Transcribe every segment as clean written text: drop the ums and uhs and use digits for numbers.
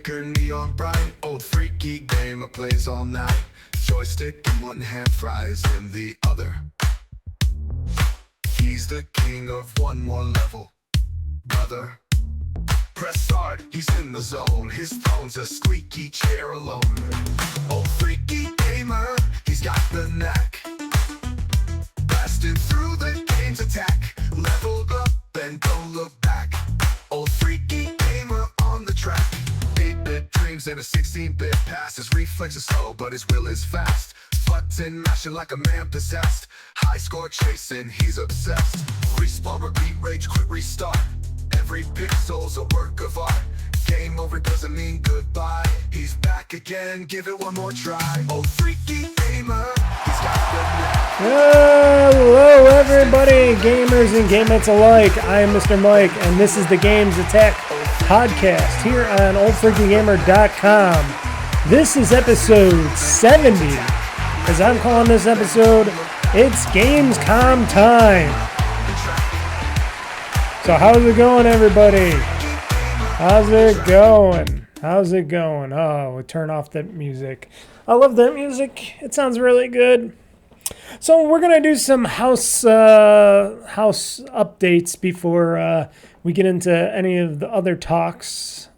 speaker neon bright. Old freaky gamer plays all night. Joystick in one hand, fries in the other. He's the king of one more level, brother. Press start, he's in the zone. His phone's a squeaky chair alone. Old freaky gamer, he's got the knack. Blasting through the game's attack. Leveled up and don't look back. Old freaky gamer on the track. 8-bit dreams and a 16-bit past. His reflex is slow, but his will is fast. Button mashing like a man possessed. High score chasing, he's obsessed. Respawn, repeat, rage, quit, restart. Every pixel's a work of art. Game over doesn't mean goodbye. He's back again, give it one more try. Old freaky gamer, he's got the knack. Hello everybody, gamers and gamets alike. I am Mr. Mike, and this is the GamezAttack podcast here on OldFreakyGamer.com. This is episode 70. As I'm calling this episode, it's Gamescom time. So how's it going, everybody? How's it going? How's it going? Oh, we'll turn off that music. I love that music. It sounds really good. So we're gonna do some house updates before we get into any of the other talks,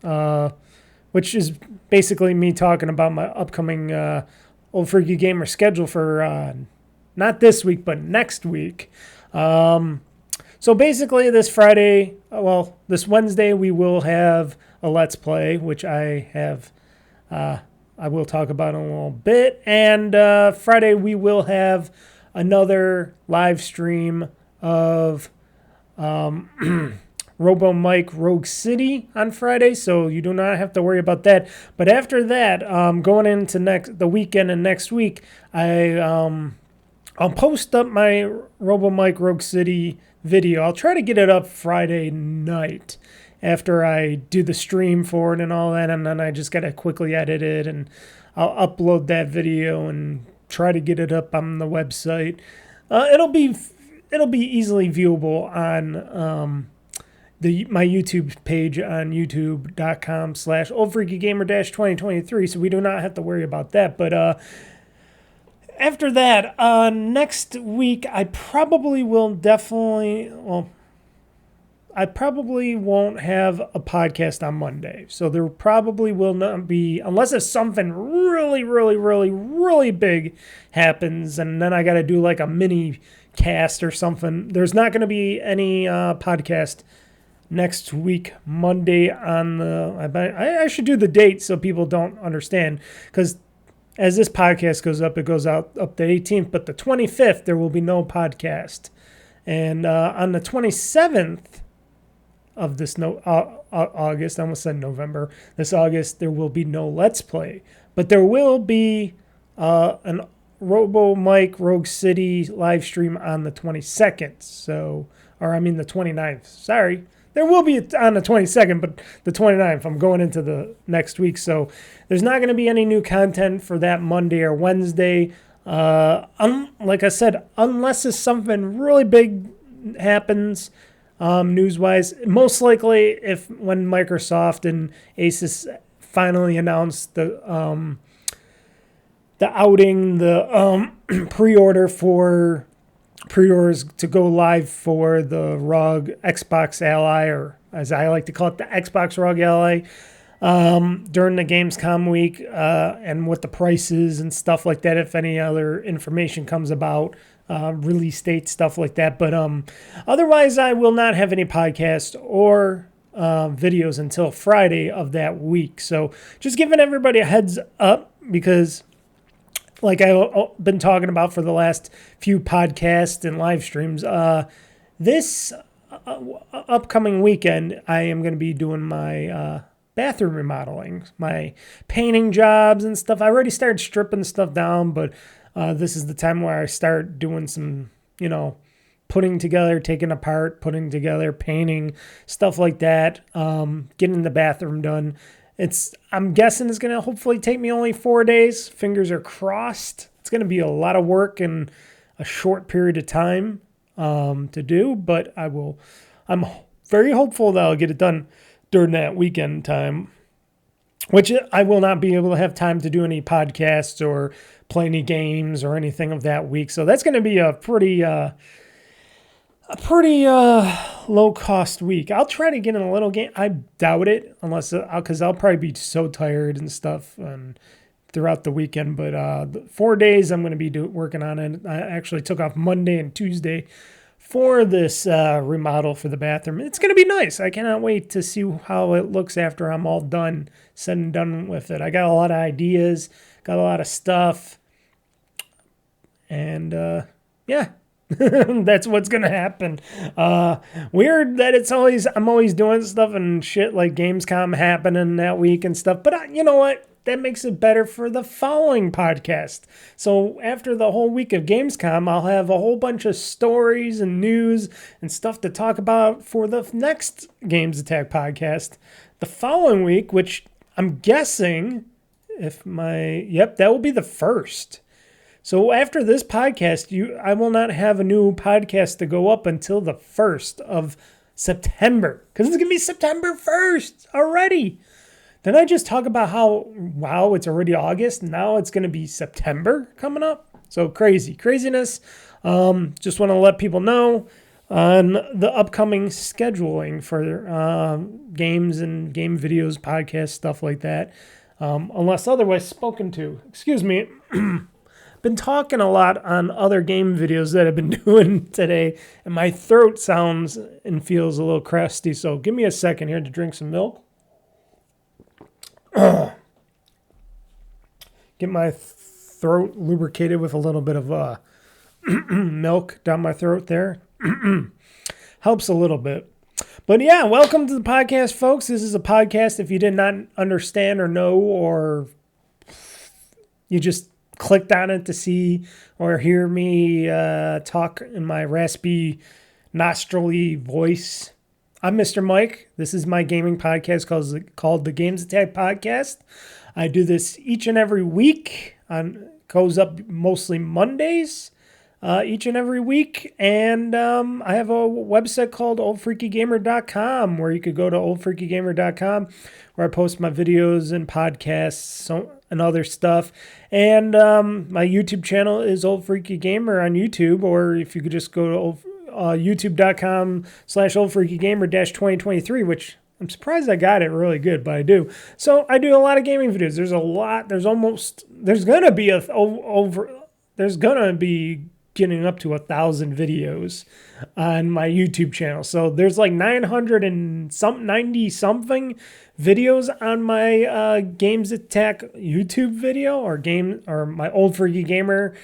which is basically me talking about my upcoming Old Freaky Gamer schedule for not this week but next week. So basically this Wednesday we will have a Let's Play, which I will talk about in a little bit. And Friday we will have another live stream of RoboMike Rogue City on Friday, so you do not have to worry about that. But after that, going into the weekend and next week, I'll post up my RoboMike Rogue City video. I'll try to get it up Friday night after I do the stream for it and all that, and then I just gotta quickly edit it, and I'll upload that video and try to get it up on the website. It'll be easily viewable on my YouTube page on youtube.com/OldFreakyGamer-2023, so we do not have to worry about that. But after that, next week, I probably won't have a podcast on Monday. So there probably will not be, unless if something really, really, really, really big happens, and then I got to do like a mini cast or something. There's not going to be any podcast next week, Monday I should do the date so people don't understand, because as this podcast goes up, it goes out up the 18th, but the 25th, there will be no podcast. And on the 27th of this August, I almost said November, this August, there will be no Let's Play. But there will be an RoboMike Rogue City live stream on the 22nd. The 29th. Sorry. There will be on the 22nd, but the 29th, I'm going into the next week. So there's not going to be any new content for that Monday or Wednesday. Like I said, unless it's something really big happens news-wise. Most likely when Microsoft and Asus finally announced the pre-orders to go live for the ROG Xbox Ally, or as I like to call it, the Xbox ROG Ally, during the Gamescom week, and what the prices and stuff like that, if any other information comes about, release date, stuff like that. But otherwise, I will not have any podcast or videos until Friday of that week. So just giving everybody a heads up, because like I've been talking about for the last few podcasts and live streams, this upcoming weekend, I am going to be doing my bathroom remodeling, my painting jobs and stuff. I already started stripping stuff down, but this is the time where I start doing some, putting together, taking apart, putting together, painting, stuff like that, getting the bathroom done. I'm guessing it's going to hopefully take me only 4 days. Fingers are crossed. It's going to be a lot of work in a short period of time to do, but I'm very hopeful that I'll get it done during that weekend time. which I will not be able to have time to do any podcasts or play any games or anything of that week. So that's going to be a pretty low cost week. I'll try to get in a little game. I doubt it, unless because I'll probably be so tired and stuff and throughout the weekend. But 4 days I'm going to be working on it. I actually took off Monday and Tuesday for this remodel for the bathroom. It's going to be nice. I cannot wait to see how it looks after I'm all done, said and done with it. I got a lot of ideas, got a lot of stuff, and yeah. That's what's gonna happen. Weird that I'm always doing stuff and shit like Gamescom happening that week and stuff. But you know what? That makes it better for the following podcast. So after the whole week of Gamescom, I'll have a whole bunch of stories and news and stuff to talk about for the next GamezAttack podcast. The following week, which I'm guessing that will be the first. So after this podcast, I will not have a new podcast to go up until the 1st of September. Because it's going to be September 1st already. Then I just talk about how, wow, it's already August. Now it's going to be September coming up. So craziness. Just want to let people know on the upcoming scheduling for games and game videos, podcasts, stuff like that. Unless otherwise spoken to. Excuse me. Been talking a lot on other game videos that I've been doing today, and my throat sounds and feels a little crusty, so give me a second here to drink some milk. Get my throat lubricated with a little bit of milk down my throat there. Helps a little bit. But yeah, welcome to the podcast, folks. This is a podcast if you did not understand or know, or you just clicked on it to see or hear me talk in my raspy, nostrily voice. I'm Mr. Mike. This is my gaming podcast called the GamezAttack Podcast. I do this each and every week. Goes up mostly Mondays each and every week. And I have a website called OldFreakyGamer.com where you could go to OldFreakyGamer.com where I post my videos and podcasts and other stuff. And my YouTube channel is OldFreakyGamer on YouTube, or if you could just go to youtube.com/OldFreakyGamer-2023, which I'm surprised I got it really good, but I do. So I do a lot of gaming videos. There's gonna be getting up to 1,000 videos on my YouTube channel. So there's like 90 something videos on my GamezAttack YouTube video or my OldFreakyGamer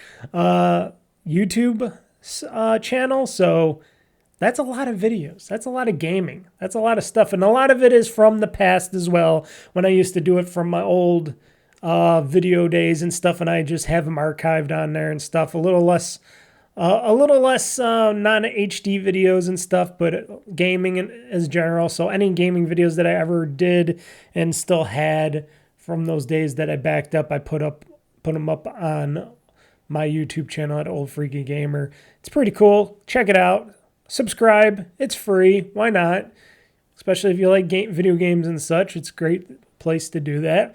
YouTube channel. So that's a lot of videos. That's a lot of gaming. That's a lot of stuff. And a lot of it is from the past as well, when I used to do it from my old video days and stuff, and I just have them archived on there and stuff. A little less non-HD videos and stuff, but gaming as general. So any gaming videos that I ever did and still had from those days that I backed up, I put them up on my YouTube channel at OldFreakyGamer. It's pretty cool. Check it out. Subscribe. It's free. Why not? Especially if you like video games and such. It's a great place to do that.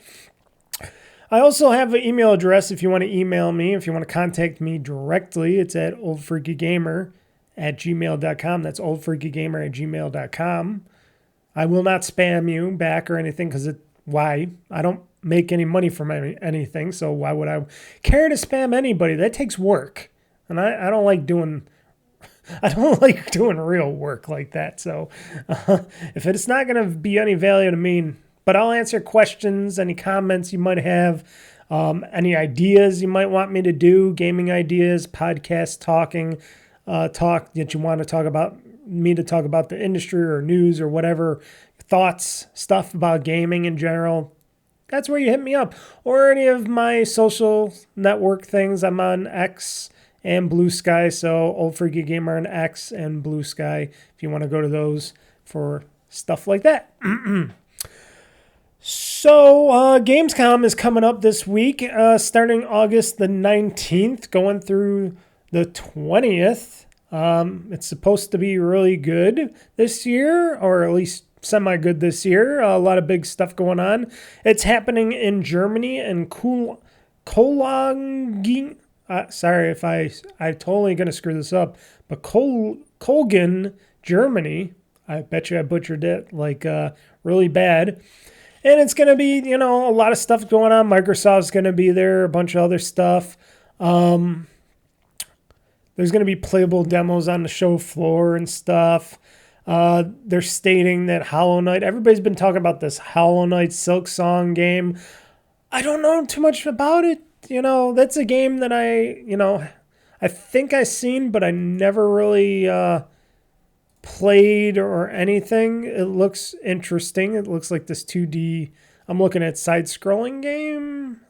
I also have an email address if you want to email me. If you want to contact me directly, it's at oldfreakygamer@gmail.com. That's oldfreakygamer@gmail.com. I will not spam you back or anything because why? I don't make any money from anything, so why would I care to spam anybody? That takes work, and I don't like doing real work like that. So if it's not going to be any value to me, but I'll answer questions, any comments you might have, any ideas you might want me to do, gaming ideas, podcast talk that you want to talk about, me to talk about the industry or news or whatever, thoughts, stuff about gaming in general. That's where you hit me up. Or any of my social network things. I'm on X and BlueSky, so OldFreakyGamer on X and BlueSky if you want to go to those for stuff like that. So, Gamescom is coming up this week, starting August the 19th, going through the 20th. It's supposed to be really good this year, or at least semi-good this year. A lot of big stuff going on. It's happening in Germany and Cologne. Sorry if I totally going to screw this up, but Colgan, Germany. I bet you I butchered it like really bad. And it's going to be, a lot of stuff going on. Microsoft's going to be there, a bunch of other stuff. There's going to be playable demos on the show floor and stuff. They're stating that Hollow Knight, everybody's been talking about this Hollow Knight Silk Song game. I don't know too much about it. That's a game that I think I've seen, but I never really played or anything. It looks interesting. It looks like this 2D, I'm looking at side-scrolling game.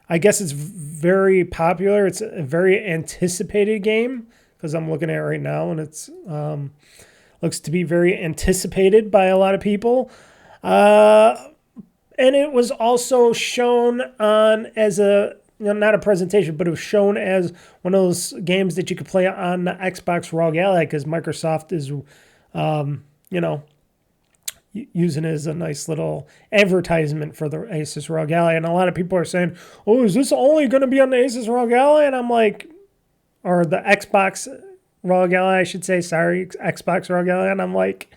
I guess it's very popular. It's a very anticipated game because I'm looking at it right now, and it's looks to be very anticipated by a lot of people. And it was also shown on as a, not a presentation, but it was shown as one of those games that you could play on the Xbox ROG Ally because Microsoft is, using it as a nice little advertisement for the Asus ROG Ally. And a lot of people are saying, oh, is this only going to be on the Asus ROG Ally? And I'm like, or the Xbox ROG Ally, I should say. Sorry, Xbox ROG Ally. And I'm like,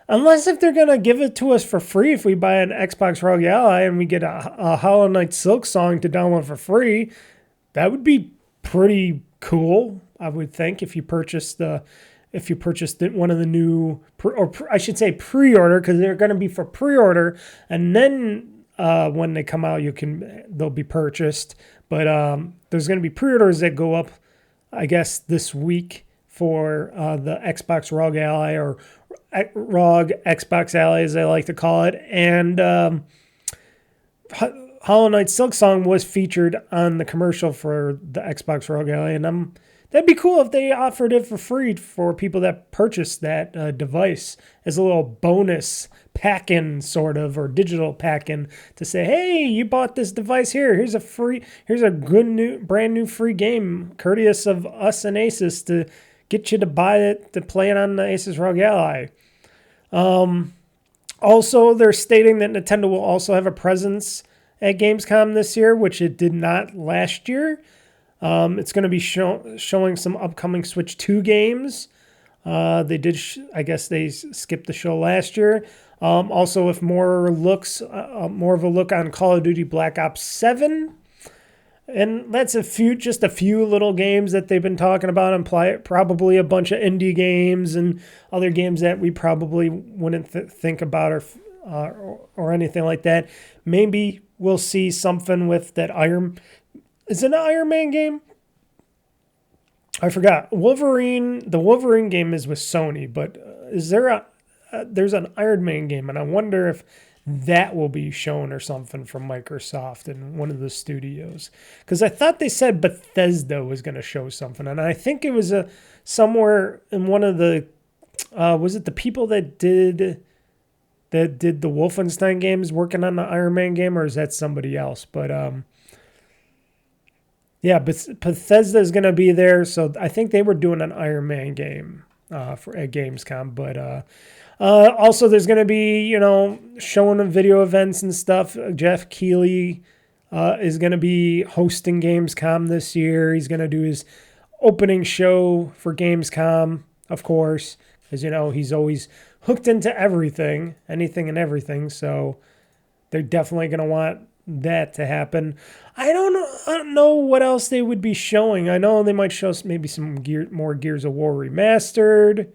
unless if they're going to give it to us for free if we buy an Xbox ROG Ally and we get a Hollow Knight Silk Song to download for free, that would be pretty cool, I would think, if you purchased one of the new, I should say pre-order, because they're going to be for pre-order, and then when they come out, they'll be purchased. But there's going to be pre-orders that go up, I guess, this week for the Xbox ROG Ally, or ROG Xbox Ally, as I like to call it. And Hollow Knight Silk Song was featured on the commercial for the Xbox ROG Ally, and that'd be cool if they offered it for free for people that purchase that device as a little bonus pack-in, sort of, or digital pack-in, to say, hey, you bought this device here. Here's a good brand new free game, courteous of us and Asus, to get you to buy it, to play it on the Asus ROG Ally. Also, they're stating that Nintendo will also have a presence at Gamescom this year, which it did not last year. It's going to be showing some upcoming Switch 2 games. They did, I guess they skipped the show last year. Also, with more of a look on Call of Duty Black Ops 7. And that's just a few little games that they've been talking about, and probably a bunch of indie games and other games that we probably wouldn't think about or anything like that. Maybe we'll see something with that Is it an Iron Man game? I forgot. The Wolverine game is with Sony, but is there there's an Iron Man game, and I wonder if that will be shown or something from Microsoft in one of the studios. Because I thought they said Bethesda was going to show something, and I think it was somewhere in one of the was it the people that did the Wolfenstein games working on the Iron Man game, or is that somebody else? But yeah, Bethesda is going to be there, so I think they were doing an Iron Man game at Gamescom. But also, there's going to be, showing video events and stuff. Jeff Keighley is going to be hosting Gamescom this year. He's going to do his opening show for Gamescom, of course, because, he's always hooked into anything and everything. So they're definitely going to want that to happen. I don't know what else they would be showing. I know they might show maybe some more Gears of War Remastered.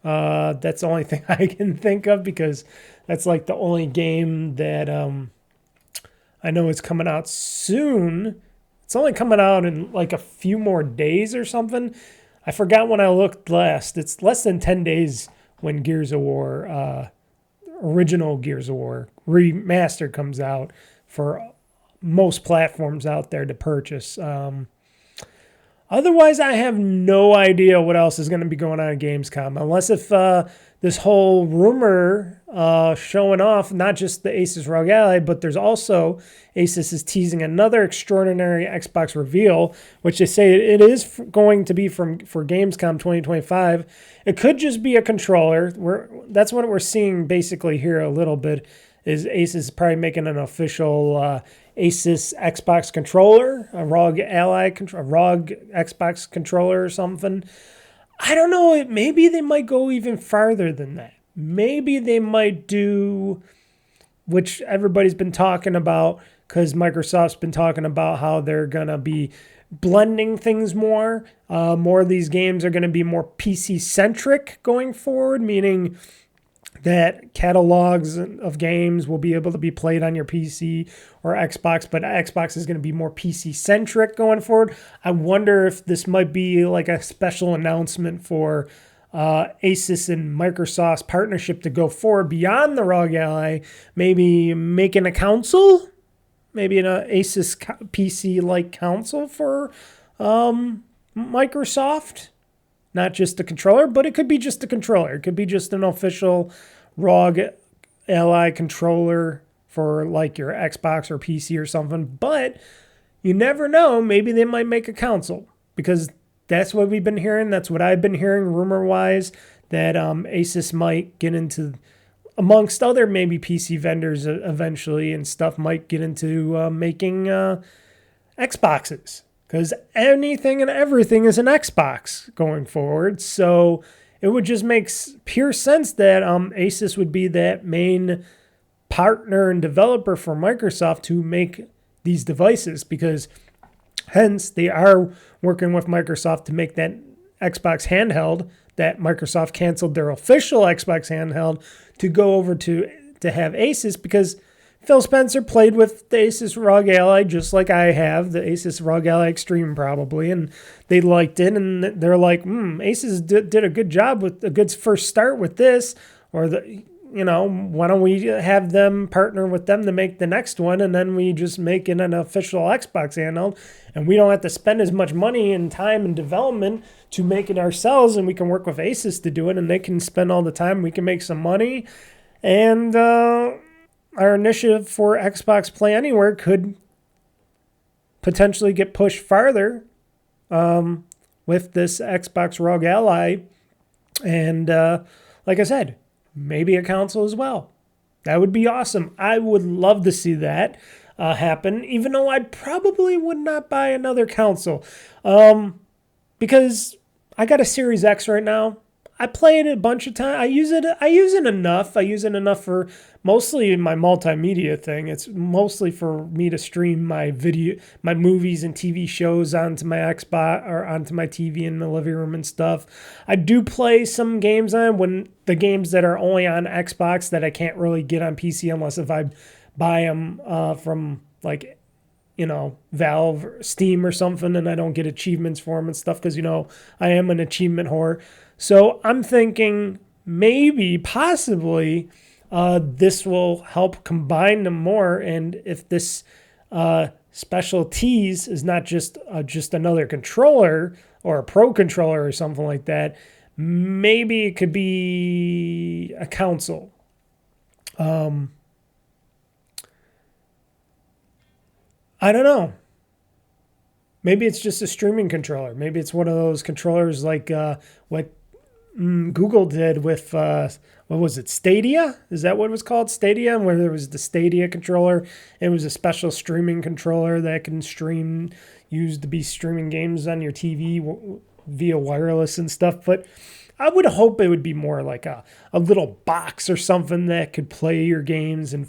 That's the only thing I can think of, because that's like the only game that I know is coming out soon. It's only coming out in like a few more days or something. I forgot when I looked last. It's less than 10 days when Gears of War, original Gears of War Remastered comes out for most platforms out there to purchase. Otherwise, I have no idea what else is going to be going on at Gamescom, unless if this whole rumor showing off not just the Asus ROG Ally, but there's also Asus is teasing another extraordinary Xbox reveal, which they say it is going to be for Gamescom 2025. It could just be a controller. That's what we're seeing basically here a little bit, is Asus probably making an official Asus Xbox controller, a ROG Ally, a ROG Xbox controller or something. I don't know. Maybe they might go even farther than that. Maybe they might do, which everybody's been talking about, because Microsoft's been talking about how they're going to be blending things more. More of these games are going to be more PC-centric going forward, meaning that catalogs of games will be able to be played on your PC or Xbox, but Xbox is going to be more PC-centric going forward. I wonder if this might be like a special announcement for Asus and Microsoft's partnership to go forward beyond the ROG Ally, maybe making a console, maybe an Asus PC-like console for Microsoft. Not just a controller, but it could be just a controller. It could be just an official ROG Ally controller for like your Xbox or PC or something. But you never know. Maybe they might make a console, because that's what we've been hearing. That's what I've been hearing rumor-wise, that Asus might get into, amongst other maybe PC vendors eventually and stuff, might get into making Xboxes. Because anything and everything is an Xbox going forward. So it would just make pure sense that Asus would be that main partner and developer for Microsoft to make these devices. Because hence they are working with Microsoft to make that Xbox handheld, that Microsoft canceled their official Xbox handheld to go over to have Asus, because Phil Spencer played with the Asus ROG Ally just like I have, the Asus ROG Ally Extreme probably, and they liked it, and they're like, Asus did a good job with a good first start with this, or why don't we have them partner with them to make the next one, and then we just make it an official Xbox handheld, and we don't have to spend as much money and time and development to make it ourselves, and we can work with Asus to do it, and they can spend all the time, we can make some money, and our initiative for Xbox Play Anywhere could potentially get pushed farther with this Xbox ROG Ally. And like I said, maybe a console as well. That would be awesome. I would love to see that happen, even though I probably would not buy another console. Because I got a Series X right now. I play it a bunch of times. I use it enough. I use it enough for mostly my multimedia thing. It's mostly for me to stream my movies and TV shows onto my Xbox or onto my TV in the living room and stuff. I do play some games on when the games that are only on Xbox that I can't really get on PC unless if I buy them from like, Valve or Steam or something, and I don't get achievements for them and stuff because, I am an achievement whore. So I'm thinking maybe, possibly, this will help combine them more. And if this special tease is not just another controller or a pro controller or something like that, maybe it could be a console. I don't know. Maybe it's just a streaming controller. Maybe it's one of those controllers like what Google did with, what was it, Stadia? Is that what it was called? Stadia? Where there was the Stadia controller. It was a special streaming controller that can used to be streaming games on your TV via wireless and stuff. But I would hope it would be more like a little box or something that could play your games in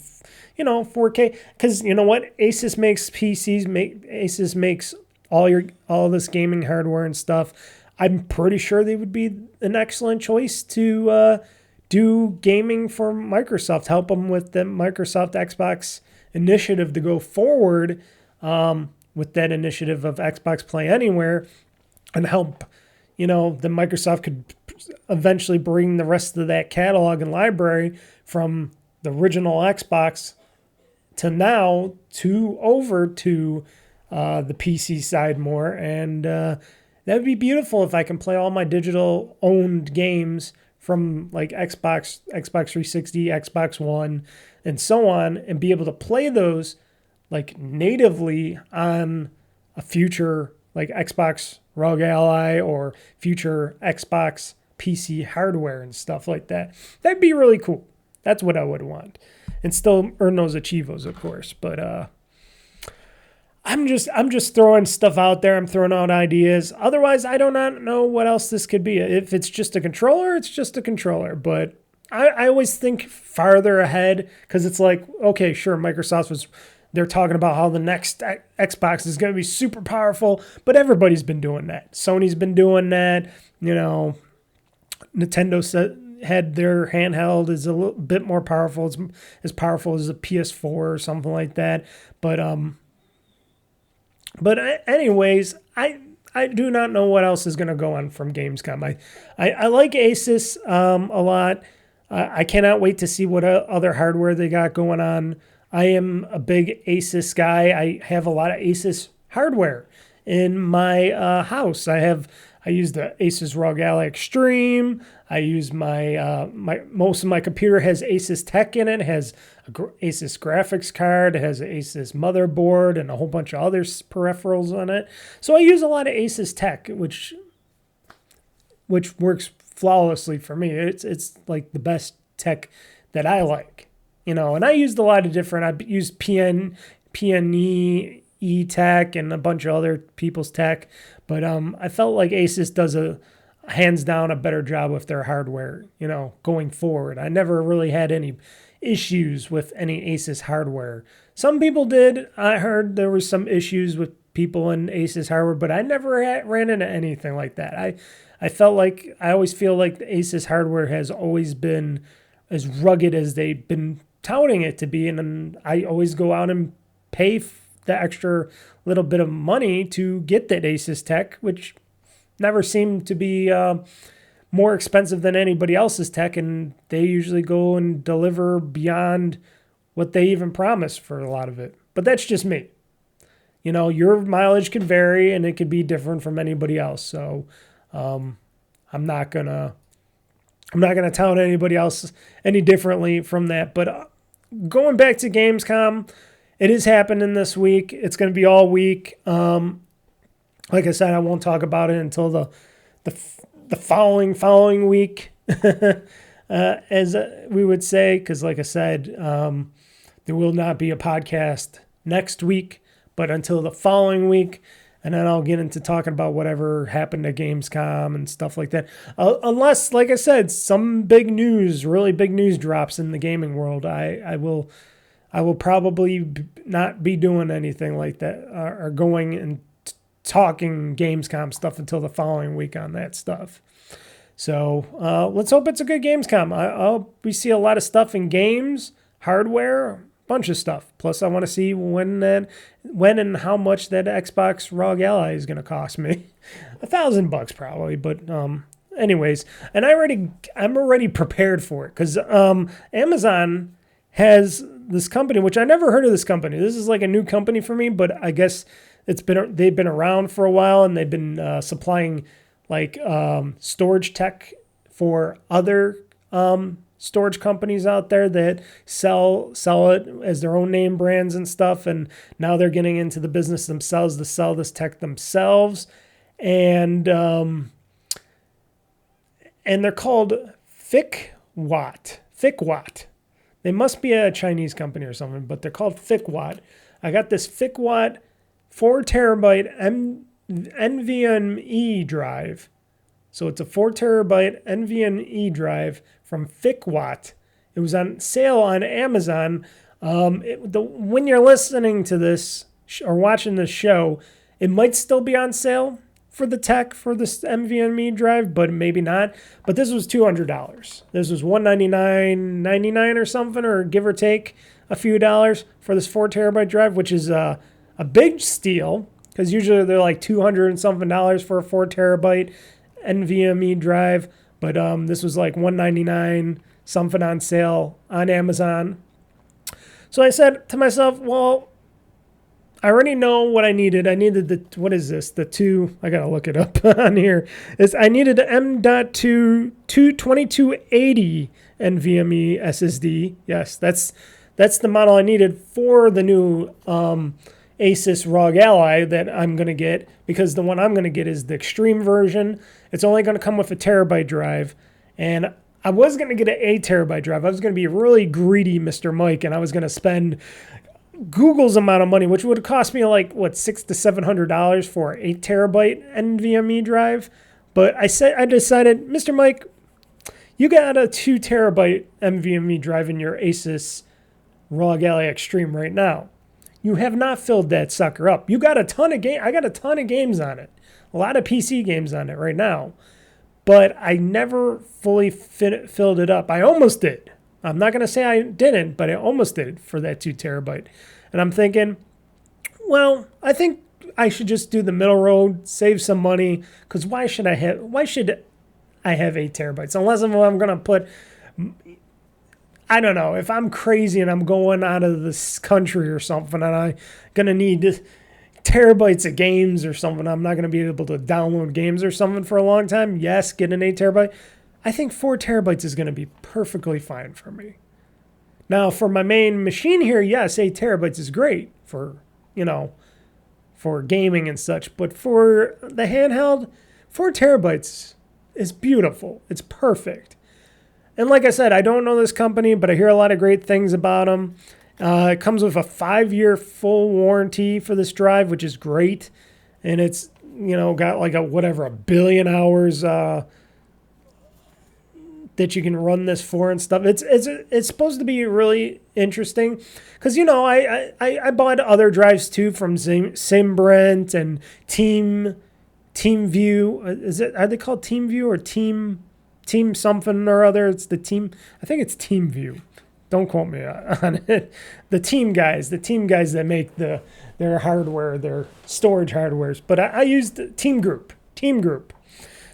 4K. Because you know what? Asus makes PCs. Asus makes all this gaming hardware and stuff. I'm pretty sure they would be an excellent choice to do gaming for Microsoft. Help them with the Microsoft Xbox initiative to go forward with that initiative of Xbox Play Anywhere, and help. The Microsoft could eventually bring the rest of that catalog and library from the original Xbox to now over to the PC side more. And that would be beautiful if I can play all my digital owned games from like Xbox 360, Xbox One, and so on, and be able to play those like natively on a future like Xbox ROG Ally or future Xbox PC hardware and stuff like that. That'd be really cool. That's what I would want. And still earn those achievos, of course. But I'm just throwing stuff out there. I'm throwing out ideas. Otherwise, I do not know what else this could be. If it's just a controller, it's just a controller. But I always think farther ahead because it's like, okay, sure, they're talking about how the next Xbox is going to be super powerful, but everybody's been doing that. Sony's been doing that. You know, Nintendo had their handheld is a little bit more powerful. It's as powerful as a PS4 or something like that. But anyways, I do not know what else is going to go on from Gamescom. I like Asus a lot. I cannot wait to see what other hardware they got going on. I am a big Asus guy. I have a lot of Asus hardware in my house. I use the Asus ROG Ally Extreme. I use most of my computer has Asus tech in it. It has a Asus graphics card. It has an Asus motherboard and a whole bunch of other peripherals on it. So I use a lot of Asus tech, which works flawlessly for me. It's like the best tech that I like, you know. And I used a lot of different. I used PNE tech and a bunch of other people's tech, but I felt like Asus does a hands down a better job with their hardware, you know, going forward. I never really had any issues with any Asus hardware. Some people did. I heard there was some issues with people in Asus hardware, but I never ran into anything like that. I always feel like the Asus hardware has always been as rugged as they've been touting it to be, and I always go out and pay the extra little bit of money to get that Asus tech, which never seemed to be more expensive than anybody else's tech, and they usually go and deliver beyond what they even promise for a lot of it. But that's just me. You know, your mileage can vary, and it could be different from anybody else. So I'm not gonna tout anybody else any differently from that. But going back to Gamescom, it is happening this week. It's going to be all week. Like I said, I won't talk about it until the following week, as we would say, because like I said, there will not be a podcast next week, but until the following week, and then I'll get into talking about whatever happened at Gamescom and stuff like that. Unless, like I said, some really big news drops in the gaming world, I will probably not be doing anything like that or going and talking Gamescom stuff until the following week on that stuff. So let's hope it's a good Gamescom. We see a lot of stuff in games, hardware, bunch of stuff. Plus, I want to see when and how much that Xbox ROG Ally is going to cost me. $1,000 probably, but anyways, and I'm already prepared for it because Amazon has this company, which I never heard of this company. This is like a new company for me, but I guess they've been around for a while, and they've been supplying like storage tech for other storage companies out there that sell it as their own name brands and stuff. And now they're getting into the business themselves to sell this tech themselves. And they're called Fickwatt. They must be a Chinese company or something, but they're called Fickwatt. I got this Fickwatt 4 terabyte NVMe drive. So it's a 4 terabyte NVMe drive from Fickwatt. It was on sale on Amazon. When you're listening to this or watching this show, it might still be on sale for the tech for this NVMe drive, but maybe not. But this was $200. This was $199.99 or something, or give or take a few dollars for this 4 terabyte drive, which is a big steal because usually they're like $200 and something for a 4 terabyte NVMe drive. But this was like $199 something on sale on Amazon. So I said to myself, well, I already know what I needed. I needed what is this? The two, I gotta look it up on here. I needed the M.2 2280 NVMe SSD. Yes, that's the model I needed for the new Asus ROG Ally that I'm going to get, because the one I'm going to get is the extreme version. It's only going to come with a terabyte drive, and I was going to get an 8 terabyte drive. I was going to be really greedy, Mr. Mike, and I was going to spend Google's amount of money, which would cost me like, what, $600 to $700 for an 8 terabyte NVMe drive. But I decided, Mr. Mike, you got a 2 terabyte NVMe drive in your Asus ROG Ally Extreme right now. You have not filled that sucker up. You got a ton of I got a ton of games on it. A lot of PC games on it right now. But I never fully filled it up. I almost did. I'm not going to say I didn't, but I almost did for that 2 terabyte. And I'm thinking, well, I think I should just do the middle road, save some money, because why should I have 8 terabytes? Unless I'm going to put, I don't know, if I'm crazy and I'm going out of this country or something and I'm going to need terabytes of games or something, I'm not going to be able to download games or something for a long time. Yes, get an 8 terabyte. I think 4 terabytes is going to be perfectly fine for me. Now, for my main machine here, yes, 8 terabytes is great for, for gaming and such. But for the handheld, 4 terabytes is beautiful. It's perfect. And like I said, I don't know this company, but I hear a lot of great things about them. It comes with a 5-year full warranty for this drive, which is great. And it's, got like a billion hours that you can run this for and stuff. It's supposed to be really interesting because, I bought other drives too from Simbrent and TeamView. Are they called TeamView or Team something or other? It's the Team. I think it's TeamView. Don't quote me on it. The team guys that make their hardware, their storage hardwares. But I used Team Group.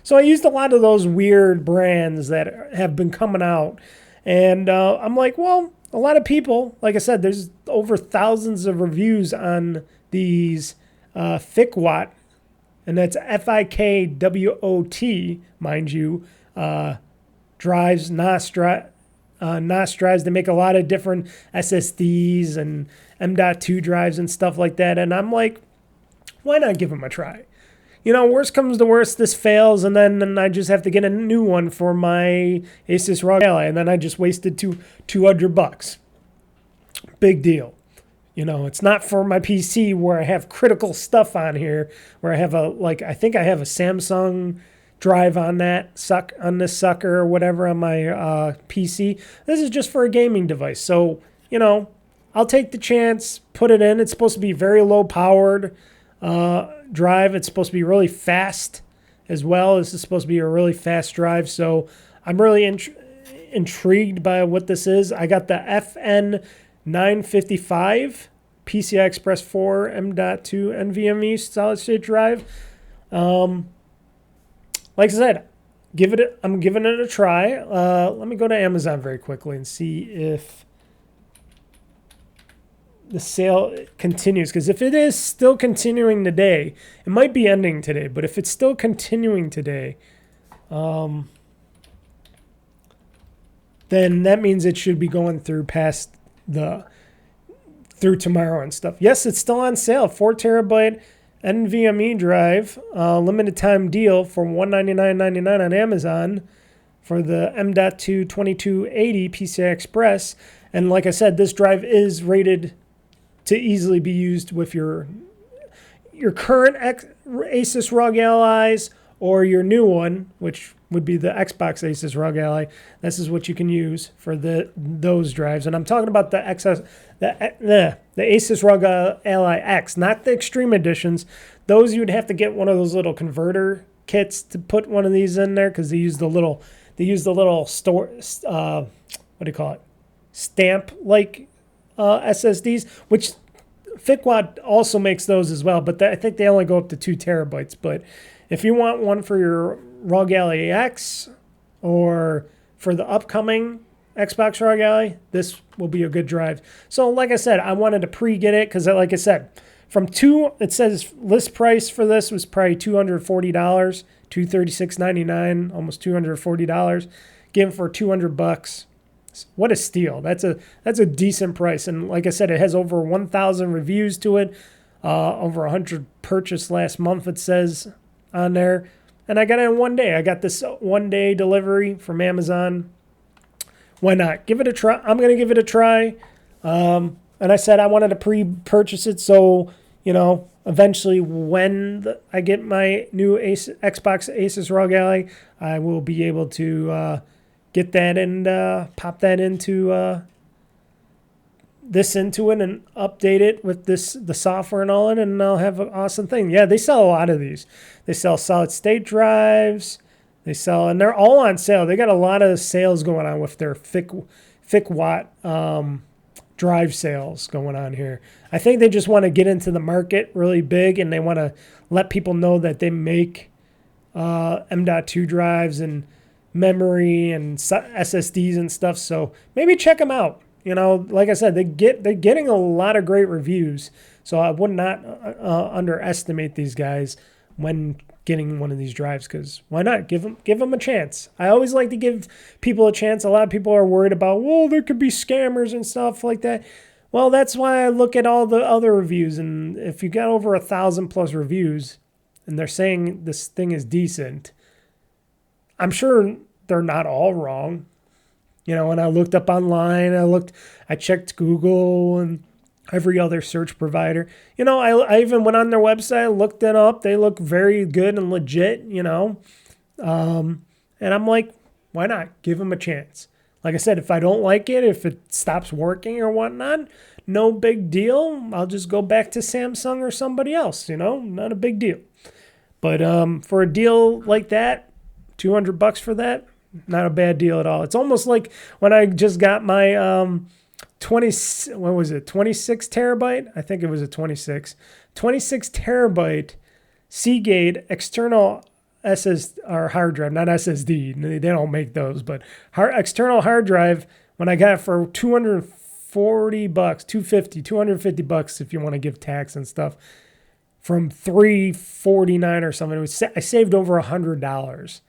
So I used a lot of those weird brands that have been coming out. And I'm like, well, a lot of people, like I said, there's over thousands of reviews on these FICWOT, and that's FIKWOT, mind you, drives, NOS drives. They make a lot of different SSDs and M.2 drives and stuff like that. And I'm like, why not give them a try? Worst comes to worst, this fails, and then I just have to get a new one for my Asus ROG Ally, and then I just wasted $200. Big deal. It's not for my PC where I have critical stuff on here, where I have I think I have a Samsung drive on this sucker or whatever on my PC. This is just for a gaming device. So, I'll take the chance, put it in. It's supposed to be very low powered drive. It's supposed to be really fast as well. This is supposed to be a really fast drive. So I'm really intrigued by what this is. I got the FN955 PCI Express 4 M.2 NVMe solid state drive. Like I said, I'm giving it a try. Let me go to Amazon very quickly and see if the sale continues. Because if it is still continuing today, it might be ending today. But if it's still continuing today, then that means it should be going through through tomorrow and stuff. Yes, it's still on sale. 4 terabyte NVMe drive, limited time deal for $199.99 on Amazon for the M.2 2280 PCI Express. And like I said, this drive is rated to easily be used with your current Asus ROG Allies or your new one, which would be the Xbox Asus ROG Ally. This is what you can use for those drives. And I'm talking about the Asus ROG Ally X, not the Extreme Editions. Those you would have to get one of those little converter kits to put one of these in there because they use the little store, what do you call it? Stamp-like SSDs, which FICWOT also makes those as well, but I think they only go up to 2 terabytes. But if you want one for your ROG Ally X or for the upcoming Xbox ROG Ally, this will be a good drive. So like I said, I wanted to pre-get it because like I said, it says list price for this was probably $240, $236.99, almost $240. Give it for $200. What a steal. That's a decent price. And like I said, it has over 1,000 reviews to it. Over 100 purchased last month, it says on there. And I got it in one day. I got this one-day delivery from Amazon. Why not? Give it a try. I'm going to give it a try. And I said I wanted to pre-purchase it so, eventually when I get my new Xbox Asus ROG Ally, I will be able to get that and pop that into into it and update it with the software and all in, and I'll have an awesome thing. Yeah, they sell a lot of these. They sell solid state drives. And they're all on sale. They got a lot of sales going on with their thick watt drive sales going on here. I think they just want to get into the market really big, and they want to let people know that they make M.2 drives and memory and SSDs and stuff. So maybe check them out. Like I said, they're getting a lot of great reviews. So I would not underestimate these guys when getting one of these drives, because why not? Give them a chance. I always like to give people a chance. A lot of people are worried about, well, there could be scammers and stuff like that. Well, that's why I look at all the other reviews, and if you got over 1,000+ reviews and they're saying this thing is decent, I'm sure they're not all wrong. When I looked up online, I checked Google and every other search provider. I even went on their website, looked it up. They look very good and legit, and I'm like, why not? Give them a chance. Like I said, if I don't like it, if it stops working or whatnot, no big deal. I'll just go back to Samsung or somebody else, not a big deal. But for a deal like that, $200 for that, not a bad deal at all. It's almost like when I just got my 26 terabyte? I think it was a 26 terabyte Seagate external or hard drive, not SSD. They don't make those, but external hard drive. When I got it for $240, $250 if you want to give tax and stuff, from $349 or something. I saved over $100.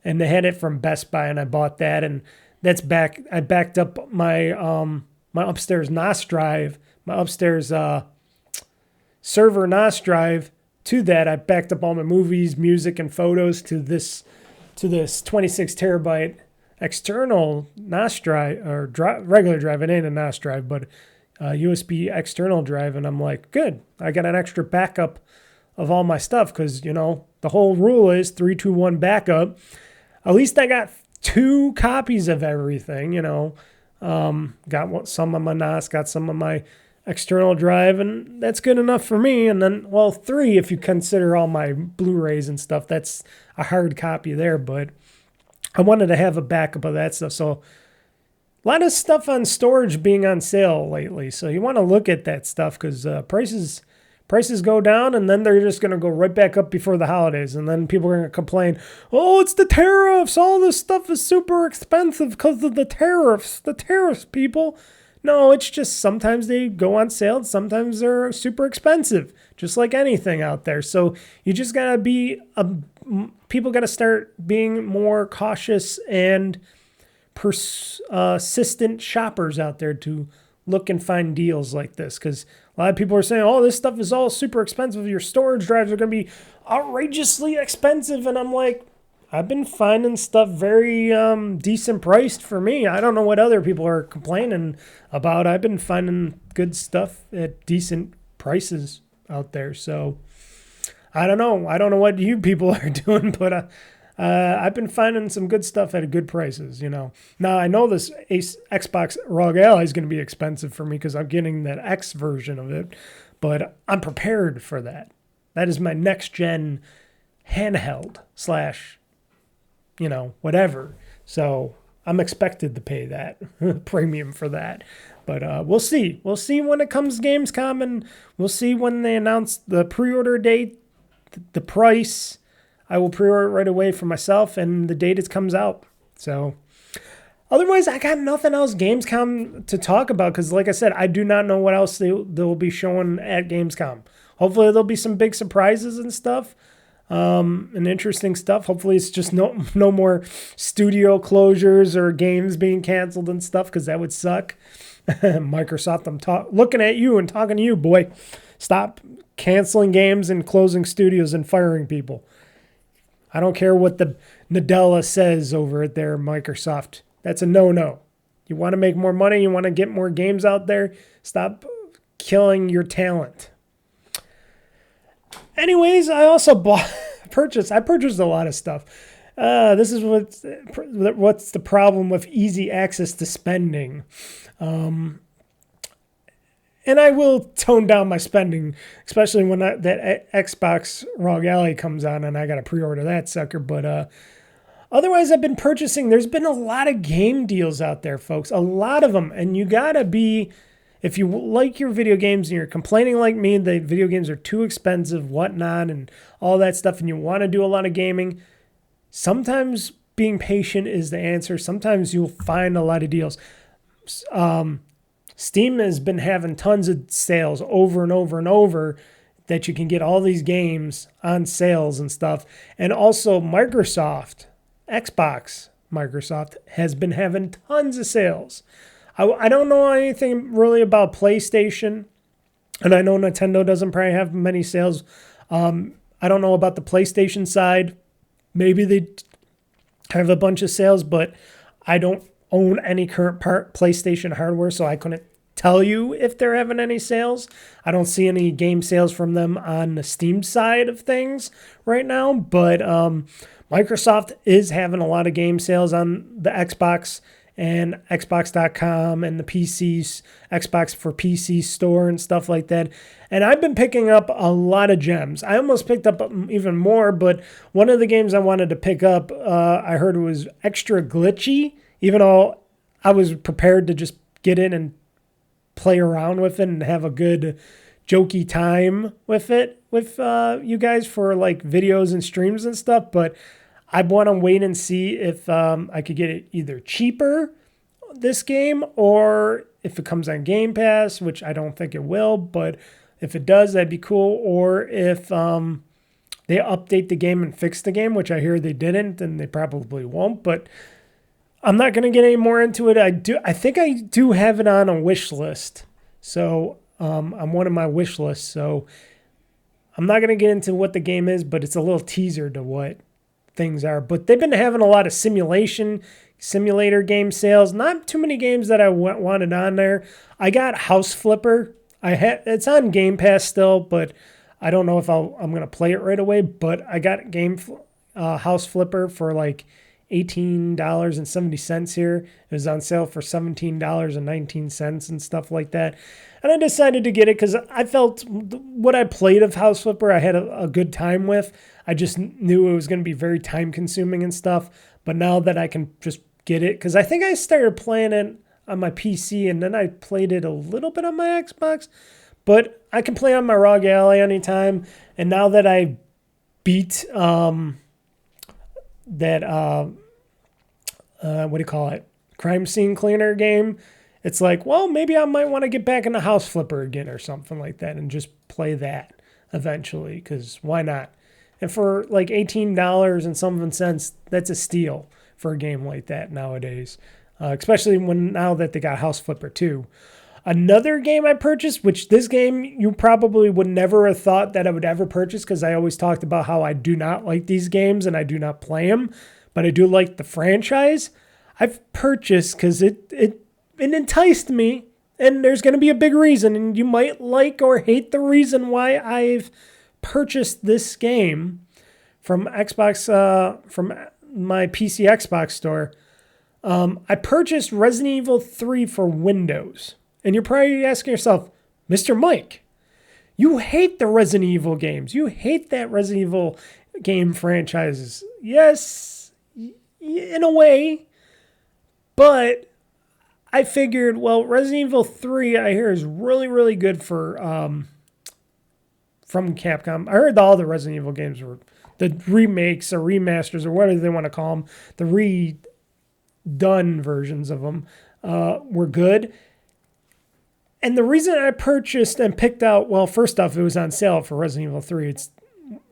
And they had it from Best Buy, and I bought that, and that's back. I backed up my my upstairs NOS drive, my upstairs server NOS drive to that. I backed up all my movies, music, and photos to this 26 terabyte external NOS drive or regular drive. It ain't a NOS drive, but USB external drive, and I'm like, good. I got an extra backup of all my stuff because the whole rule is 3, 2, 1 backup. At least I got 2 copies of everything, Got some of my NOS, got some of my external drive, and that's good enough for me. And then, 3 if you consider all my Blu-rays and stuff. That's a hard copy there, but I wanted to have a backup of that stuff. So a lot of stuff on storage being on sale lately. So you want to look at that stuff because prices go down, and then they're just going to go right back up before the holidays. And then people are going to complain, oh, it's the tariffs. All this stuff is super expensive because of the tariffs. The tariffs, people. No, it's just sometimes they go on sale. Sometimes they're super expensive, just like anything out there. So you just got to be, people got to start being more cautious and persistent shoppers out there to look and find deals like this, because a lot of people are saying, oh, this stuff is all super expensive. Your storage drives are going to be outrageously expensive. And I'm like, I've been finding stuff very decent priced for me. I don't know what other people are complaining about. I've been finding good stuff at decent prices out there. So I don't know. I don't know what you people are doing, but I've been finding some good stuff at good prices, Now, I know this Xbox ROG Ally is going to be expensive for me because I'm getting that X version of it, but I'm prepared for that. That is my next-gen handheld / whatever. So I'm expected to pay that premium for that. But we'll see. We'll see when it comes Gamescom, and we'll see when they announce the pre-order date, the price. I will pre-order right away for myself, and the date it comes out. So otherwise, I got nothing else Gamescom to talk about because, like I said, I do not know what else they'll be showing at Gamescom. hopefully there'll be some big surprises and stuff. And interesting stuff. Hopefully it's just no more studio closures or games being canceled and stuff, because that would suck. Microsoft, I'm looking at you and talking to you, boy. Stop canceling games and closing studios and firing people. I don't care what the Nadella says over at their Microsoft. That's a no-no. You want to make more money, you want to get more games out there, stop killing your talent. Anyways, I also purchased a lot of stuff. This is what's the problem with easy access to spending. And I will tone down my spending, especially when that Xbox ROG Ally comes on and I got to pre-order that sucker. But otherwise, I've been purchasing. There's been a lot of game deals out there, folks. A lot of them. And you got to be... If you like your video games and you're complaining like me, the video games are too expensive, whatnot, and all that stuff, and you want to do a lot of gaming, sometimes being patient is the answer. Sometimes you'll find a lot of deals. Steam has been having tons of sales over and over and over that you can get all these games on sales and stuff. And also Microsoft, Microsoft has been having tons of sales. I don't know anything really about PlayStation, and I know Nintendo doesn't probably have many sales. I don't know about the PlayStation side. Maybe they have a bunch of sales, but I don't own any current PlayStation hardware, so I couldn't tell you if they're having any sales. I don't see any game sales from them on the Steam side of things right now, but Microsoft is having a lot of game sales on the Xbox and Xbox.com and the PCs, Xbox for PC store and stuff like that. And I've been picking up a lot of gems. I almost picked up even more, but one of the games I wanted to pick up, I heard it was extra glitchy, even though I was prepared to just get in and play around with it and have a good jokey time with it with you guys for like videos and streams and stuff. But I want to wait and see if I could get it either cheaper, this game, or if it comes on Game Pass, which I don't think it will, but if it does, that'd be cool. Or if they update the game and fix the game, which I hear they didn't, and they probably won't, but I'm not going to get any more into it. I think I do have it on a wish list. So I'm one of my wish lists. So I'm not going to get into what the game is, but it's a little teaser to what things are. But they've been having a lot of simulator game sales. Not too many games that I wanted on there. I got House Flipper. It's on Game Pass still, but I don't know if I'm going to play it right away. But I got House Flipper for like $18.70 here. It was on sale for $17.19 and stuff like that. And I decided to get it because I felt what I played of House Flipper, I had a good time with. I just knew it was going to be very time consuming and stuff. But now that I can just get it, because I think I started playing it on my PC and then I played it a little bit on my Xbox. But I can play on my ROG Ally anytime. And now that I beat crime scene cleaner game, it's like, well, maybe I might want to get back into House Flipper again or something like that and just play that eventually, because why not? And for like $18 and something cents, that's a steal for a game like that nowadays, especially now that they got House Flipper 2. Another game I purchased, which this game you probably would never have thought that I would ever purchase, because I always talked about how I do not like these games and I do not play them, but I do like the franchise. I've purchased because it enticed me, and there's going to be a big reason, and you might like or hate the reason why I've purchased this game from Xbox, from my PC Xbox store. I purchased Resident Evil 3 for Windows. And you're probably asking yourself, Mr. Mike, you hate the Resident Evil games. You hate that Resident Evil game franchises. Yes, in a way. But I figured, well, Resident Evil 3, I hear, is really, really good for from Capcom. I heard all the Resident Evil games were the remakes or remasters or whatever they want to call them, the redone versions of them were good. And the reason I purchased and picked out, well, first off, it was on sale for Resident Evil 3.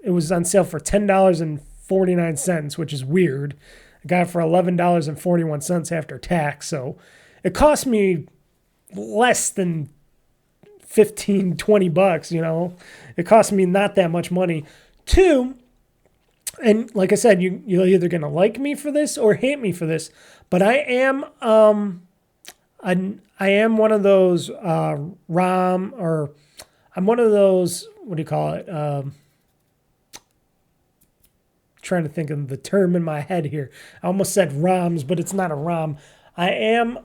It was on sale for $10.49, which is weird. I got it for $11.41 after tax. So it cost me less than 15, 20 bucks, you know. It cost me not that much money. Two, and like I said, you're either going to like me for this or hate me for this, but I am one of those I'm one of those, what do you call it? Trying to think of the term in my head here. I almost said ROMs, but it's not a ROM. I am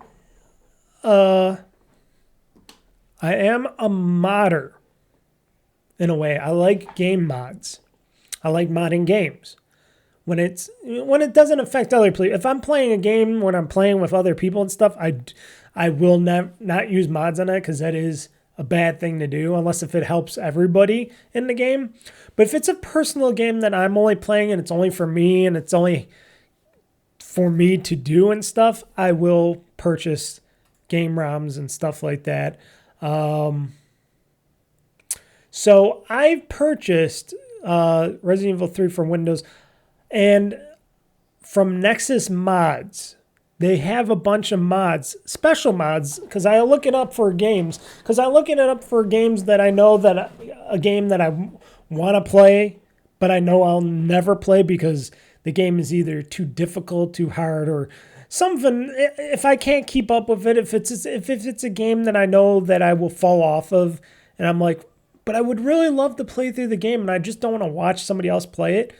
a modder in a way. I like game mods. I like modding games. When it doesn't affect other people. If I'm playing a game when I'm playing with other people and stuff, I will not use mods on it because that is a bad thing to do unless if it helps everybody in the game. But if it's a personal game that I'm only playing and it's only for me and it's only for me to do and stuff, I will purchase game ROMs and stuff like that. So I've purchased Resident Evil 3 for Windows, and from Nexus Mods, they have a bunch of mods, special mods, because I look it up for games. Because I look it up for games that I know that a game that I want to play, but I know I'll never play because the game is either too difficult, too hard, or something. If I can't keep up with it, if it's a game that I know that I will fall off of, and I'm like, but I would really love to play through the game, and I just don't want to watch somebody else play it.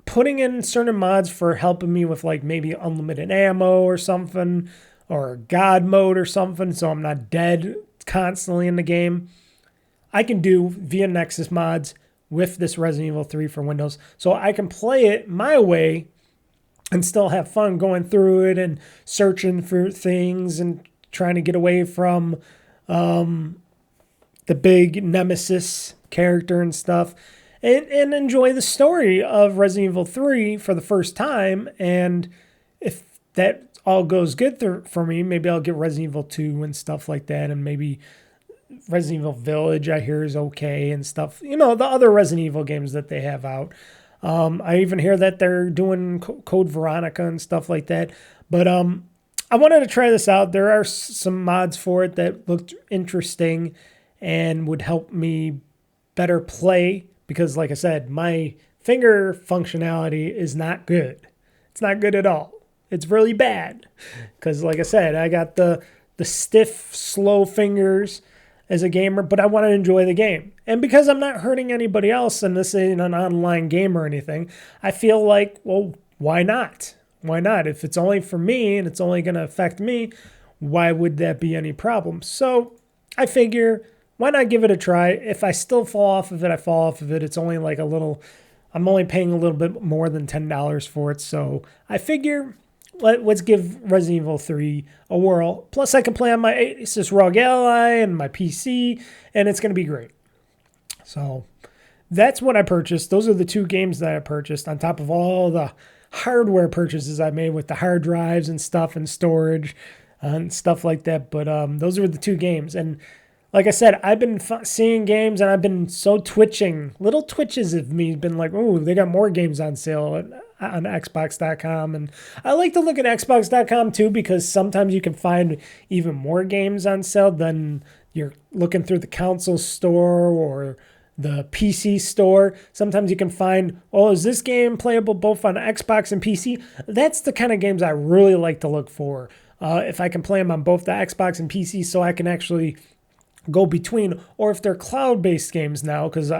Putting in certain mods for helping me with like maybe unlimited ammo or something, or God mode or something, so I'm not dead constantly in the game, I can do via Nexus Mods with this Resident Evil 3 for Windows. So I can play it my way and still have fun going through it and searching for things and trying to get away from the big nemesis character and stuff. And enjoy the story of Resident Evil 3 for the first time. And if that all goes good for me, maybe I'll get Resident Evil 2 and stuff like that. And maybe Resident Evil Village, I hear, is okay and stuff. You know, the other Resident Evil games that they have out. I even hear that they're doing Code Veronica and stuff like that. But I wanted to try this out. There are some mods for it that looked interesting and would help me better play. Because, like I said, my finger functionality is not good. It's not good at all. It's really bad. Because, like I said, I got the stiff, slow fingers as a gamer, but I want to enjoy the game. And because I'm not hurting anybody else, and this ain't an online game or anything, I feel like, well, why not? Why not? If it's only for me and it's only going to affect me, why would that be any problem? So I figure, why not give it a try? If I still fall off of it, I fall off of it. It's only like I'm only paying a little bit more than $10 for it. So I figure, let's give Resident Evil 3 a whirl. Plus I can play on my Asus ROG Ally and my PC, and it's going to be great. So that's what I purchased. Those are the two games that I purchased on top of all the hardware purchases I made with the hard drives and stuff and storage and stuff like that. But those were the two games. And like I said, I've been seeing games and I've been so twitching. Little twitches of me been like, oh, they got more games on sale on Xbox.com. And I like to look at Xbox.com too, because sometimes you can find even more games on sale than you're looking through the console store or the PC store. Sometimes you can find, oh, is this game playable both on Xbox and PC? That's the kind of games I really like to look for. If I can play them on both the Xbox and PC, so I can actually go between, or if they're cloud-based games now, because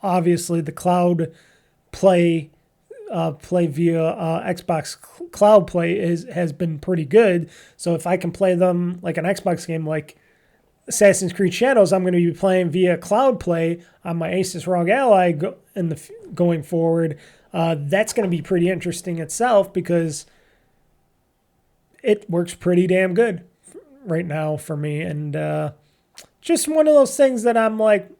obviously the cloud play via Xbox Cloud Play has been pretty good. So if I can play them like an Xbox game like Assassin's Creed Shadows, I'm going to be playing via Cloud Play on my Asus ROG Ally going forward. That's going to be pretty interesting itself because it works pretty damn good right now for me. And just one of those things that I'm like,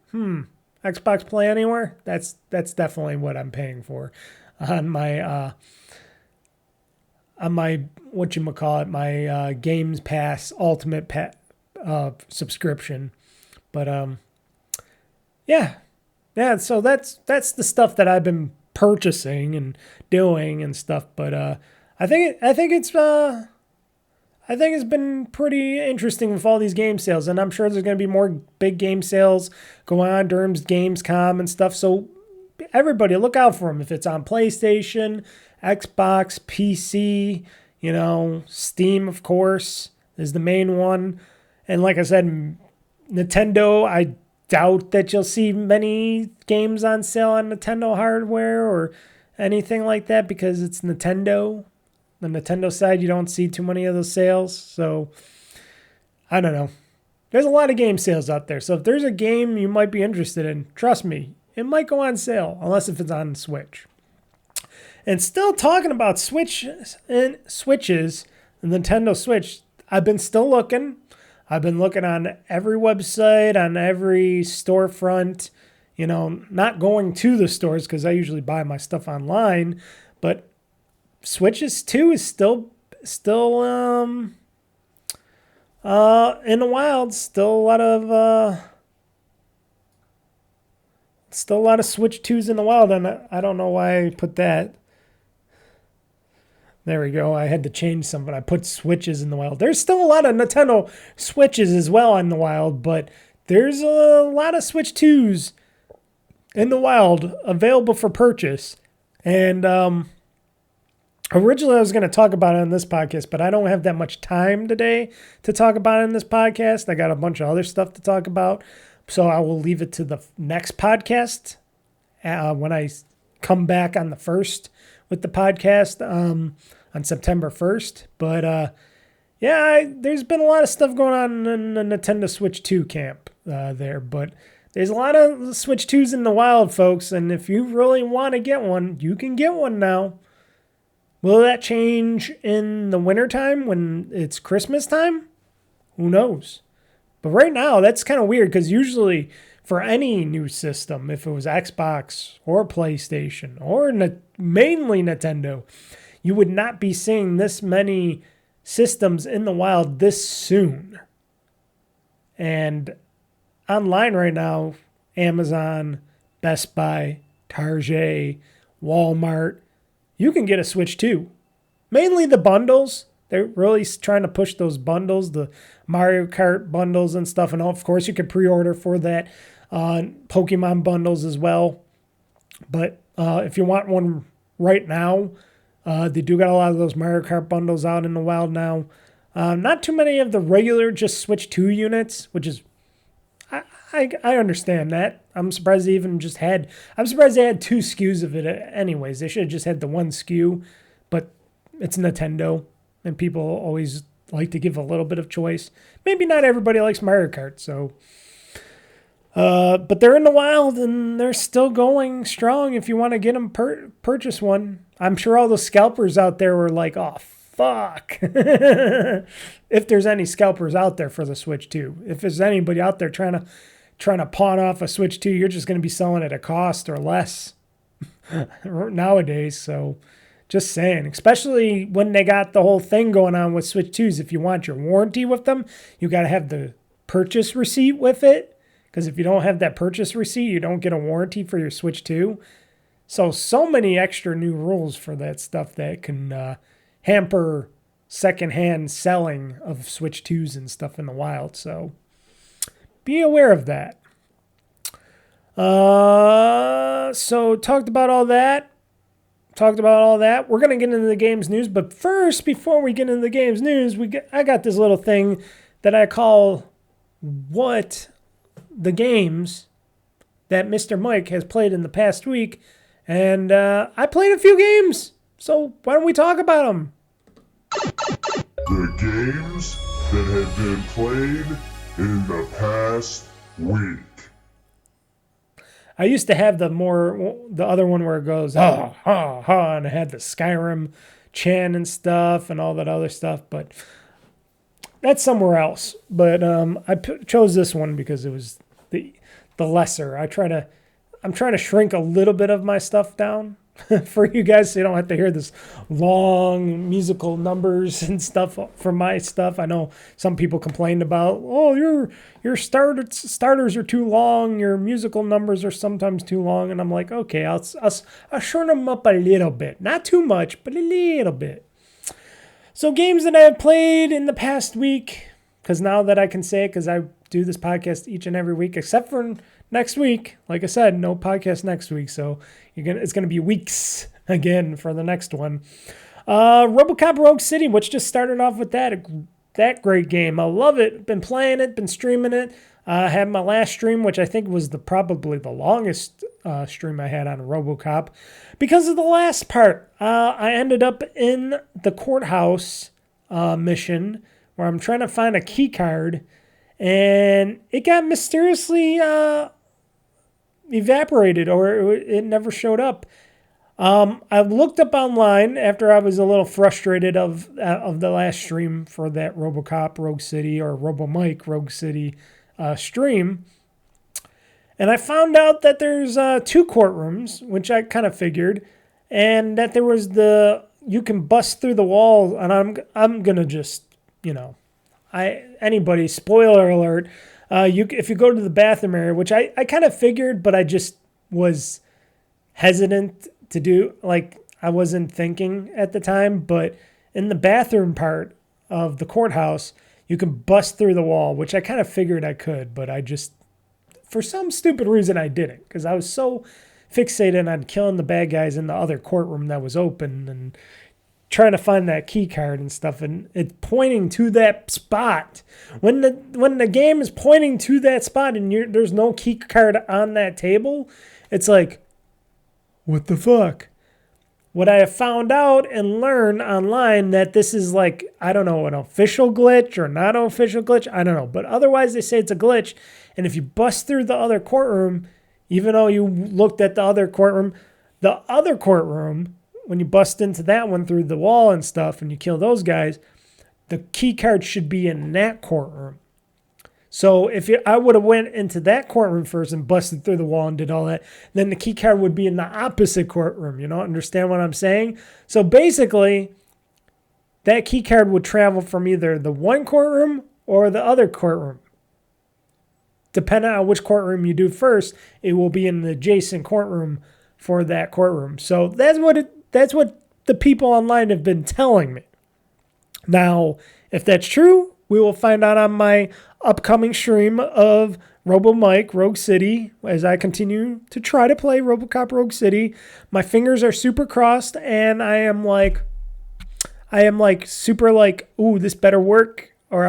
Xbox Play Anywhere? That's definitely what I'm paying for on my on my my Games Pass Ultimate subscription. But yeah. So that's the stuff that I've been purchasing and doing and stuff. But I think it's been pretty interesting with all these game sales, and I'm sure there's going to be more big game sales going on during Gamescom and stuff. So everybody look out for them. If it's on PlayStation, Xbox, PC, Steam, of course, is the main one. And like I said, Nintendo, I doubt that you'll see many games on sale on Nintendo hardware or anything like that because it's Nintendo. The Nintendo side, you don't see too many of those sales. So, I don't know. There's a lot of game sales out there. So if there's a game you might be interested in, trust me, it might go on sale, unless if it's on Switch. And still talking about switches, the Nintendo Switch, I've been still looking. I've been looking on every website, on every storefront, not going to the stores because I usually buy my stuff online. But Switches 2 is still in the wild. Still a lot of Switch 2s in the wild, and I don't know why I put that. There we go. I had to change something. I put Switches in the wild. There's still a lot of Nintendo Switches as well in the wild, but there's a lot of Switch 2s in the wild available for purchase. And originally I was going to talk about it on this podcast, but I don't have that much time today to talk about it in this podcast. I got a bunch of other stuff to talk about, so I will leave it to the next podcast when I come back on the 1st with the podcast on September 1st. But there's been a lot of stuff going on in the Nintendo Switch 2 camp there. But there's a lot of Switch 2s in the wild, folks. And if you really want to get one, you can get one now. Will that change in the wintertime when it's Christmas time? Who knows? But right now, that's kind of weird because usually for any new system, if it was Xbox or PlayStation or mainly Nintendo, you would not be seeing this many systems in the wild this soon. And online right now, Amazon, Best Buy, Target, Walmart, you can get a Switch 2. Mainly the bundles. They're really trying to push those bundles, the Mario Kart bundles and stuff. And of course, you can pre-order for that. Pokemon bundles as well. But if you want one right now, they do got a lot of those Mario Kart bundles out in the wild now. Not too many of the regular just Switch 2 units, which is, I understand that. I'm surprised they had 2 SKUs of it anyways. They should have just had the 1 SKU, but it's Nintendo, and people always like to give a little bit of choice. Maybe not everybody likes Mario Kart, so... but they're in the wild, and they're still going strong if you want to get them purchase one. I'm sure all the scalpers out there were like, oh, fuck. If there's any scalpers out there for the Switch 2. If there's anybody out there trying to pawn off a Switch 2, you're just going to be selling it at cost or less nowadays. So just saying, especially when they got the whole thing going on with Switch 2s. If you want your warranty with them, you got to have the purchase receipt with it. Because if you don't have that purchase receipt, you don't get a warranty for your Switch 2. So many extra new rules for that stuff that can hamper secondhand selling of Switch 2s and stuff in the wild. So be aware of that. So talked about all that. We're going to get into the games news. But first, before we get into the games news, I got this little thing that I call What the Games that Mr. Mike has played in the past week. And I played a few games. So why don't we talk about them? The games that have been played in the past week. I used to have the other one where it goes, ha, ha, ha, and it had the Skyrim Chan and stuff and all that other stuff, but that's somewhere else. But I chose this one because it was the lesser. I'm trying to shrink a little bit of my stuff down for you guys, so you don't have to hear this long musical numbers and stuff from my stuff. I know some people complained about, oh, your starters are too long, your musical numbers are sometimes too long, and I'm like, okay, I'll shorten them up a little bit, not too much, but a little bit. So games that I have played in the past week, because now that I can say it, because I do this podcast each and every week, except for next week. Like I said, no podcast next week, so it's gonna be weeks again for the next one. RoboCop Rogue City, which just started off with that great game. I love it. Been playing it, been streaming it. Had my last stream, which I think was probably the longest stream I had on RoboCop, because of the last part. I ended up in the courthouse mission where I'm trying to find a key card, and it got mysteriously evaporated, or it never showed up. I looked up online after I was a little frustrated of the last stream for that RoboCop Rogue City, or RoboMike Rogue City stream, and I found out that there's 2 courtrooms, which I kind of figured, and that there was you can bust through the wall, and I'm gonna just, anybody, spoiler alert, if you go to the bathroom area, which I kind of figured, but I just was hesitant to do, like, I wasn't thinking at the time, but in the bathroom part of the courthouse, you can bust through the wall, which I kind of figured I could, but I just, for some stupid reason, I didn't, because I was so fixated on killing the bad guys in the other courtroom that was open, and trying to find that key card and stuff, and it's pointing to that spot. When the game is pointing to that spot and there's no key card on that table, it's like, what the fuck? What I have found out and learned online, that this is like, I don't know, an official glitch or not an official glitch, I don't know, but otherwise they say it's a glitch, and if you bust through the other courtroom, even though you looked at the other courtroom, when you bust into that one through the wall and stuff and you kill those guys, the key card should be in that courtroom. So I would have went into that courtroom first and busted through the wall and did all that, then the key card would be in the opposite courtroom. Understand what I'm saying? So basically, that key card would travel from either the one courtroom or the other courtroom. Depending on which courtroom you do first, it will be in the adjacent courtroom for that courtroom. So that's what the people online have been telling me. Now, if that's true, we will find out on my upcoming stream of RoboMike Rogue City as I continue to try to play RoboCop Rogue City. My fingers are super crossed, and I am like super like, ooh, this better work, or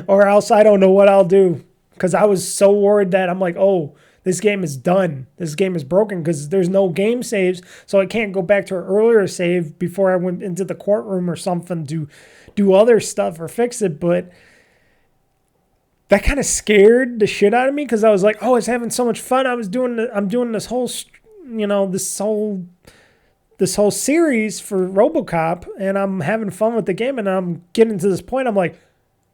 or else I don't know what I'll do. Because I was so worried that I'm like, oh, this game is done. This game is broken because there's no game saves, so I can't go back to an earlier save before I went into the courtroom or something to do other stuff or fix it. But that kind of scared the shit out of me, because I was like, oh, I was having so much fun. I'm doing this whole, this whole series for RoboCop, and I'm having fun with the game, and I'm getting to this point. I'm like,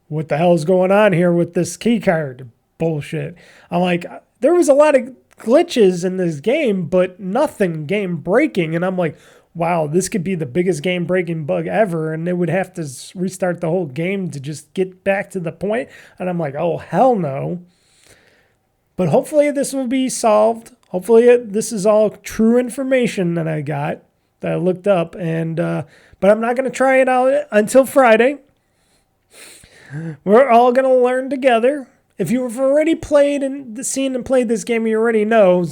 what the hell is going on here with this key card bullshit? I'm like, there was a lot of glitches in this game, but nothing game breaking. And I'm like, wow, this could be the biggest game breaking bug ever. And they would have to restart the whole game to just get back to the point. And I'm like, oh, hell no. But hopefully this will be solved. Hopefully this is all true information that I got, that I looked up. And but I'm not going to try it out until Friday. We're all going to learn together. If you've already played and seen and played this game, you already know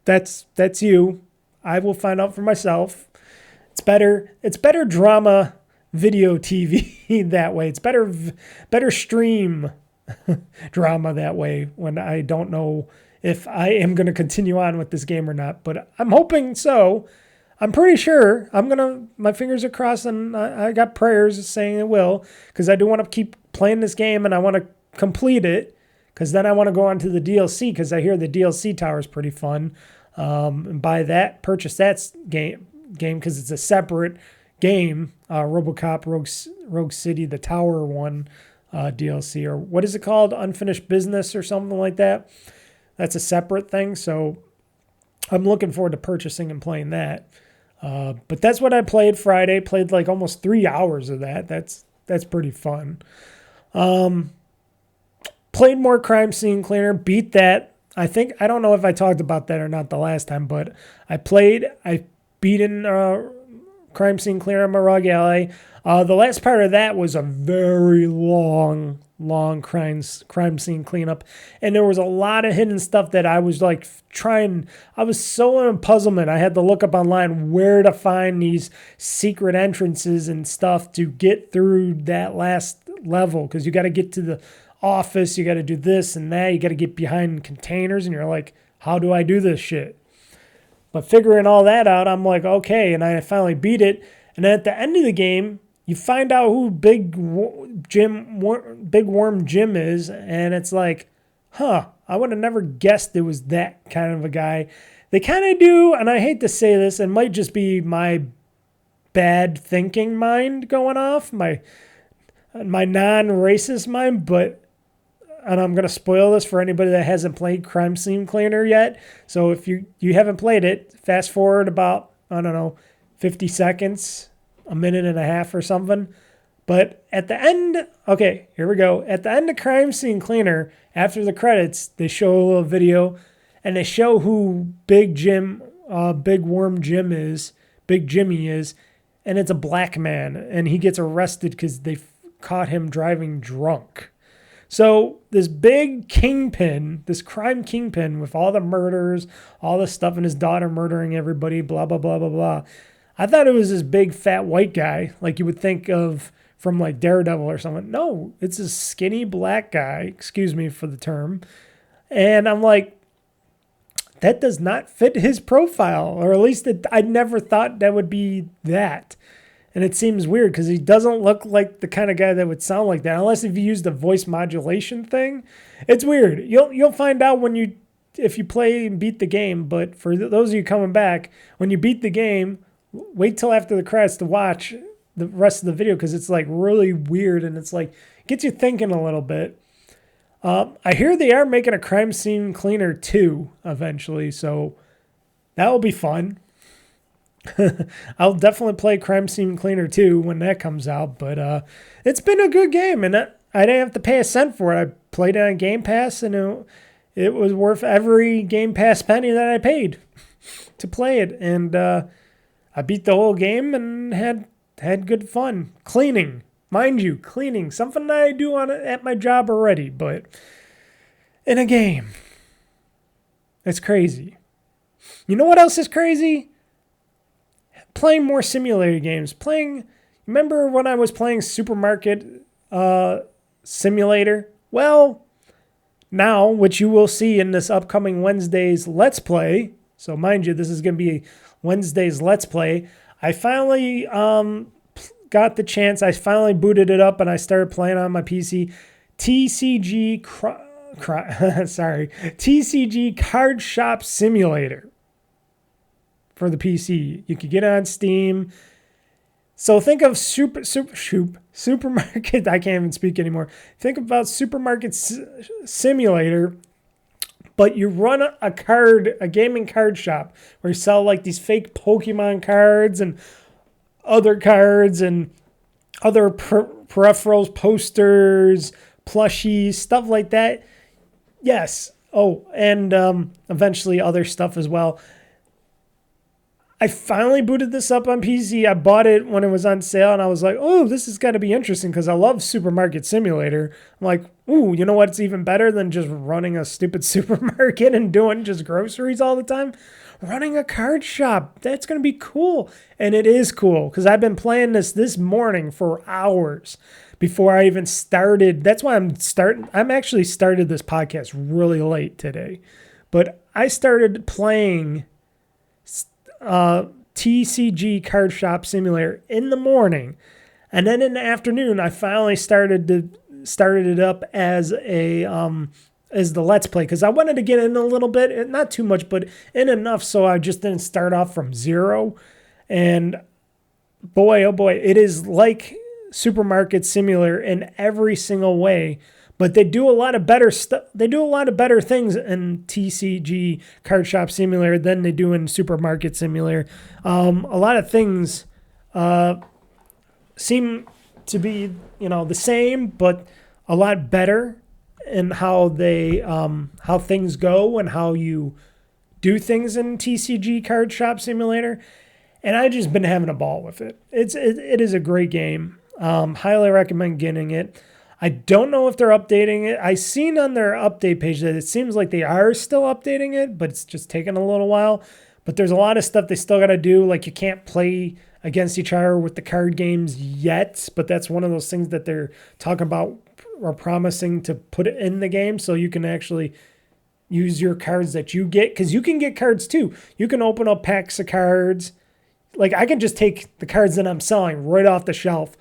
that's you. I will find out for myself. It's better drama video TV that way. It's better stream drama that way when I don't know if I am going to continue on with this game or not. But I'm hoping so. I'm pretty sure. My fingers are crossed, and I got prayers saying it will, because I do want to keep playing this game, and I want to complete it, because then I want to go on to the DLC, because I hear the DLC tower is pretty fun. And purchase that game, because it's a separate game, RoboCop Rogue City, the Tower one DLC, or what is it called? Unfinished Business or something like that. That's a separate thing, so I'm looking forward to purchasing and playing that. But that's what I played Friday. Played like almost 3 hours of that. That's pretty fun. Played more Crime Scene Cleaner. Beat that. I don't know if I talked about that or not the last time, but I beat in Crime Scene Cleaner on my Rogue Ally. The last part of that was a very long crime scene cleanup, and there was a lot of hidden stuff that I was like I was so in puzzlement. I had to look up online where to find these secret entrances and stuff to get through that last level, because you got to get to the office, you got to do this and that, you got to get behind containers, and you're like, how do I do this shit? But figuring all that out, I'm like, okay, and I finally beat it. And then at the end of the game, you find out who Big Worm Jim is, and it's like, I would have never guessed it was that kind of a guy. They kind of do, and I hate to say this, it might just be my bad thinking mind going off, my non-racist mind, and I'm going to spoil this for anybody that hasn't played Crime Scene Cleaner yet. So if you haven't played it, fast forward about, 50 seconds, a minute and a half or something. But at the end, okay, here we go. At the end of Crime Scene Cleaner, after the credits, they show a little video, and they show who Big Worm Jim is, Big Jimmy is, and it's a black man, and he gets arrested because they caught him driving drunk. So this big kingpin, this crime kingpin with all the murders, all the stuff, and his daughter murdering everybody, blah, blah, blah, blah, blah. I thought it was this big fat white guy, like you would think of from like Daredevil or something. No, it's a skinny black guy, excuse me for the term. And I'm like, that does not fit his profile, or at least I never thought that would be that. And it seems weird because he doesn't look like the kind of guy that would sound like that, unless if you use the voice modulation thing. It's weird. You'll find out if you play and beat the game. But for those of you coming back, when you beat the game, wait till after the credits to watch the rest of the video, because it's like really weird, and it's like gets you thinking a little bit. I hear they are making a Crime Scene Cleaner 2 eventually, so that will be fun. I'll definitely play Crime Scene Cleaner 2 when that comes out, but it's been a good game, and I didn't have to pay a cent for it. I played it on Game Pass, and it was worth every Game Pass penny that I paid to play it, and I beat the whole game and had good fun. Cleaning, mind you, something that I do at my job already, but in a game. It's crazy. You know what else is crazy? Playing more simulator games. Remember when I was playing Supermarket Simulator? Well, now, which you will see in this upcoming Wednesday's Let's Play, so mind you, this is going to be Wednesday's Let's Play, I finally got the chance. I finally booted it up and I started playing on my PC. TCG Card Shop Simulator for the PC. You could get it on Steam. So think of supermarket. I can't even speak anymore. Think about Supermarket Simulator, but you run a gaming card shop where you sell like these fake Pokemon cards and other cards and other peripherals, posters, plushies, stuff like that. Yes. Oh, and eventually other stuff as well. I finally booted this up on PC. I bought it when it was on sale, and I was like, oh, this is got to be interesting because I love Supermarket Simulator. I'm like, ooh, you know what's even better than just running a stupid supermarket and doing just groceries all the time? Running a card shop. That's going to be cool. And it is cool because I've been playing this morning for hours before I even started. That's why I'm actually started this podcast really late today. But I started playing TCG Card Shop Simulator in the morning, and then in the afternoon I finally started it up as the Let's Play, because I wanted to get in a little bit, not too much, but in enough so I just didn't start off from zero. And boy, oh boy, it is like Supermarket Simulator in every single way, But they do a lot of better stuff. They do a lot of better things in TCG Card Shop Simulator than they do in Supermarket Simulator. A lot of things seem to be, the same, but a lot better in how they how things go and how you do things in TCG Card Shop Simulator. And I've just been having a ball with it. It is a great game. Highly recommend getting it. I don't know if they're updating it. I seen on their update page that it seems like they are still updating it, but it's just taking a little while. But there's a lot of stuff they still got to do. Like you can't play against each other with the card games yet, but that's one of those things that they're talking about or promising to put it in the game so you can actually use your cards that you get. Because you can get cards too. You can open up packs of cards. Like I can just take the cards that I'm selling right off the shelf,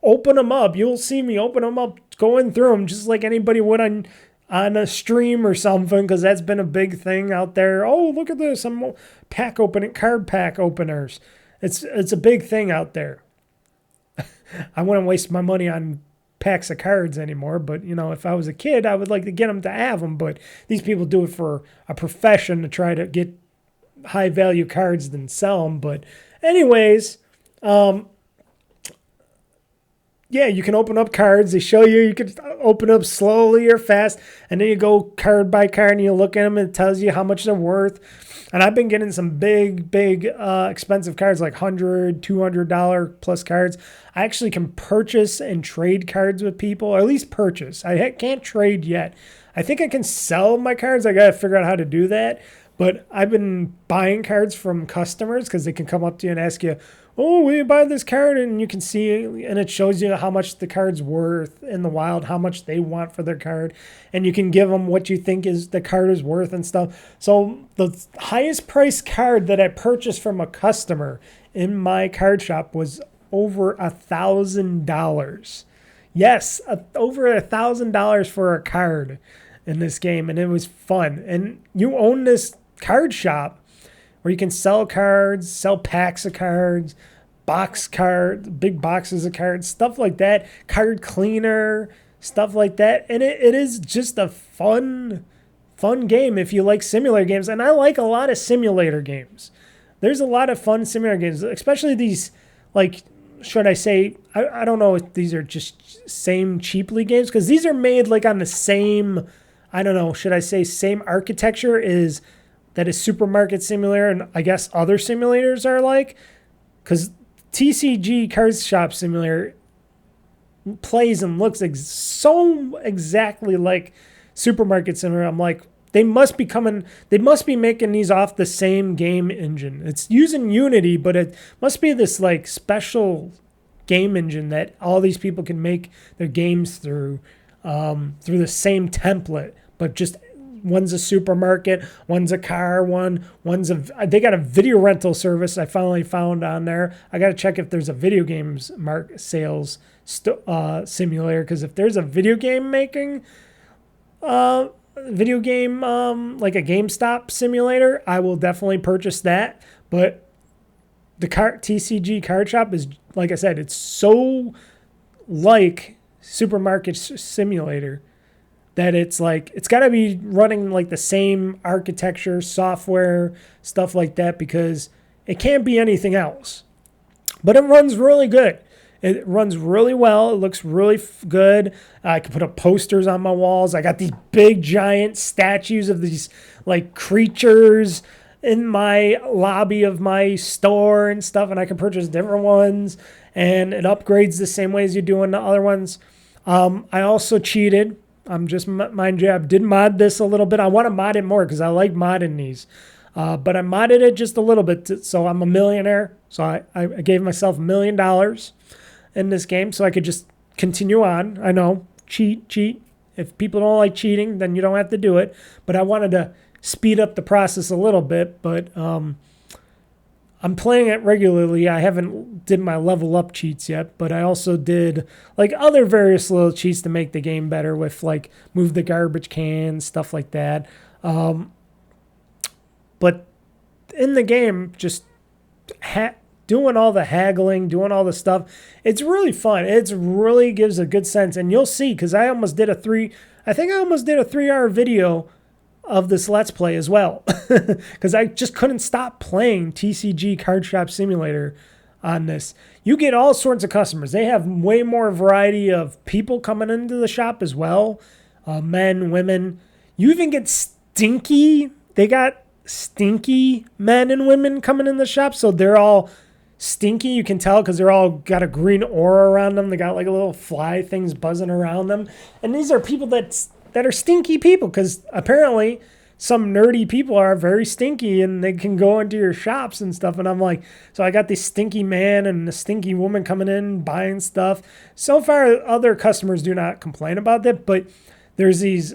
open them up. You'll see me open them up, going through them just like anybody would on a stream or something, because that's been a big thing out there. Oh, look at this. I'm card pack openers. It's a big thing out there. I wouldn't waste my money on packs of cards anymore, but if I was a kid, I would like to get them to have them, but these people do it for a profession to try to get high value cards than sell them. But anyways, yeah, you can open up cards. They show you can open up slowly or fast, and then you go card by card and you look at them and it tells you how much they're worth. And I've been getting some big expensive cards, like $100, $200 plus cards. I actually can purchase and trade cards with people, or at least purchase. I can't trade yet. I think I can sell my cards. I got to figure out how to do that. But I've been buying cards from customers because they can come up to you and ask you, oh, will you buy this card? And you can see, and it shows you how much the card's worth in the wild, how much they want for their card. And you can give them what you think is the card is worth and stuff. So the highest price card that I purchased from a customer in my card shop was over $1,000. Yes, over $1,000 for a card in this game. And it was fun. And you own this card shop where you can sell cards, sell packs of cards, box cards, big boxes of cards, stuff like that, card cleaner, stuff like that. And it is just a fun game if you like simulator games. And I like a lot of simulator games. There's a lot of fun simulator games, especially these, like, should I say, I don't know if these are just same cheaply games, because these are made like on the same, I don't know, should I say same architecture is that is Supermarket Simulator and I guess other simulators are like, because TCG Card Shop Simulator plays and looks so exactly like Supermarket Simulator. I'm like, they must be making these off the same game engine. It's using Unity, but it must be this like special game engine that all these people can make their games through the same template, but just one's a supermarket, one's a car, they got a video rental service I finally found on there. I got to check if there's a video games sales simulator, because if there's a video game making like a GameStop simulator, I will definitely purchase that. But the TCG Card Shop is, like I said, it's so like Supermarket Simulator that it's like, it's got to be running like the same architecture, software, stuff like that, because it can't be anything else. But it runs really good. It runs really well. It looks really good. I can put up posters on my walls. I got these big giant statues of these like creatures in my lobby of my store and stuff, and I can purchase different ones, and it upgrades the same way as you do in the other ones. I also cheated. Mind you, I did mod this a little bit. I want to mod it more because I like modding these. But I modded it just a little bit. So I'm a millionaire. So I gave myself $1 million in this game so I could just continue on. I know, cheat. If people don't like cheating, then you don't have to do it. But I wanted to speed up the process a little bit. But I'm playing it regularly. I haven't did my level up cheats yet, but I also did like other various little cheats to make the game better with like move the garbage cans, stuff like that. But in the game, just doing all the haggling, doing all the stuff. It's really fun. It really gives a good sense. And you'll see, because I almost did a 3-hour video of this Let's Play as well. Because I just couldn't stop playing TCG Card Shop Simulator on this. You get all sorts of customers. They have way more variety of people coming into the shop as well. Men, women. You even get they got stinky men and women coming in the shop. So they're all stinky. You can tell because they're all got a green aura around them. They got like a little fly things buzzing around them. And these are people that are stinky people, because apparently some nerdy people are very stinky and they can go into your shops and stuff. And I'm like, so I got this stinky man and the stinky woman coming in buying stuff. So far, other customers do not complain about that, but there's these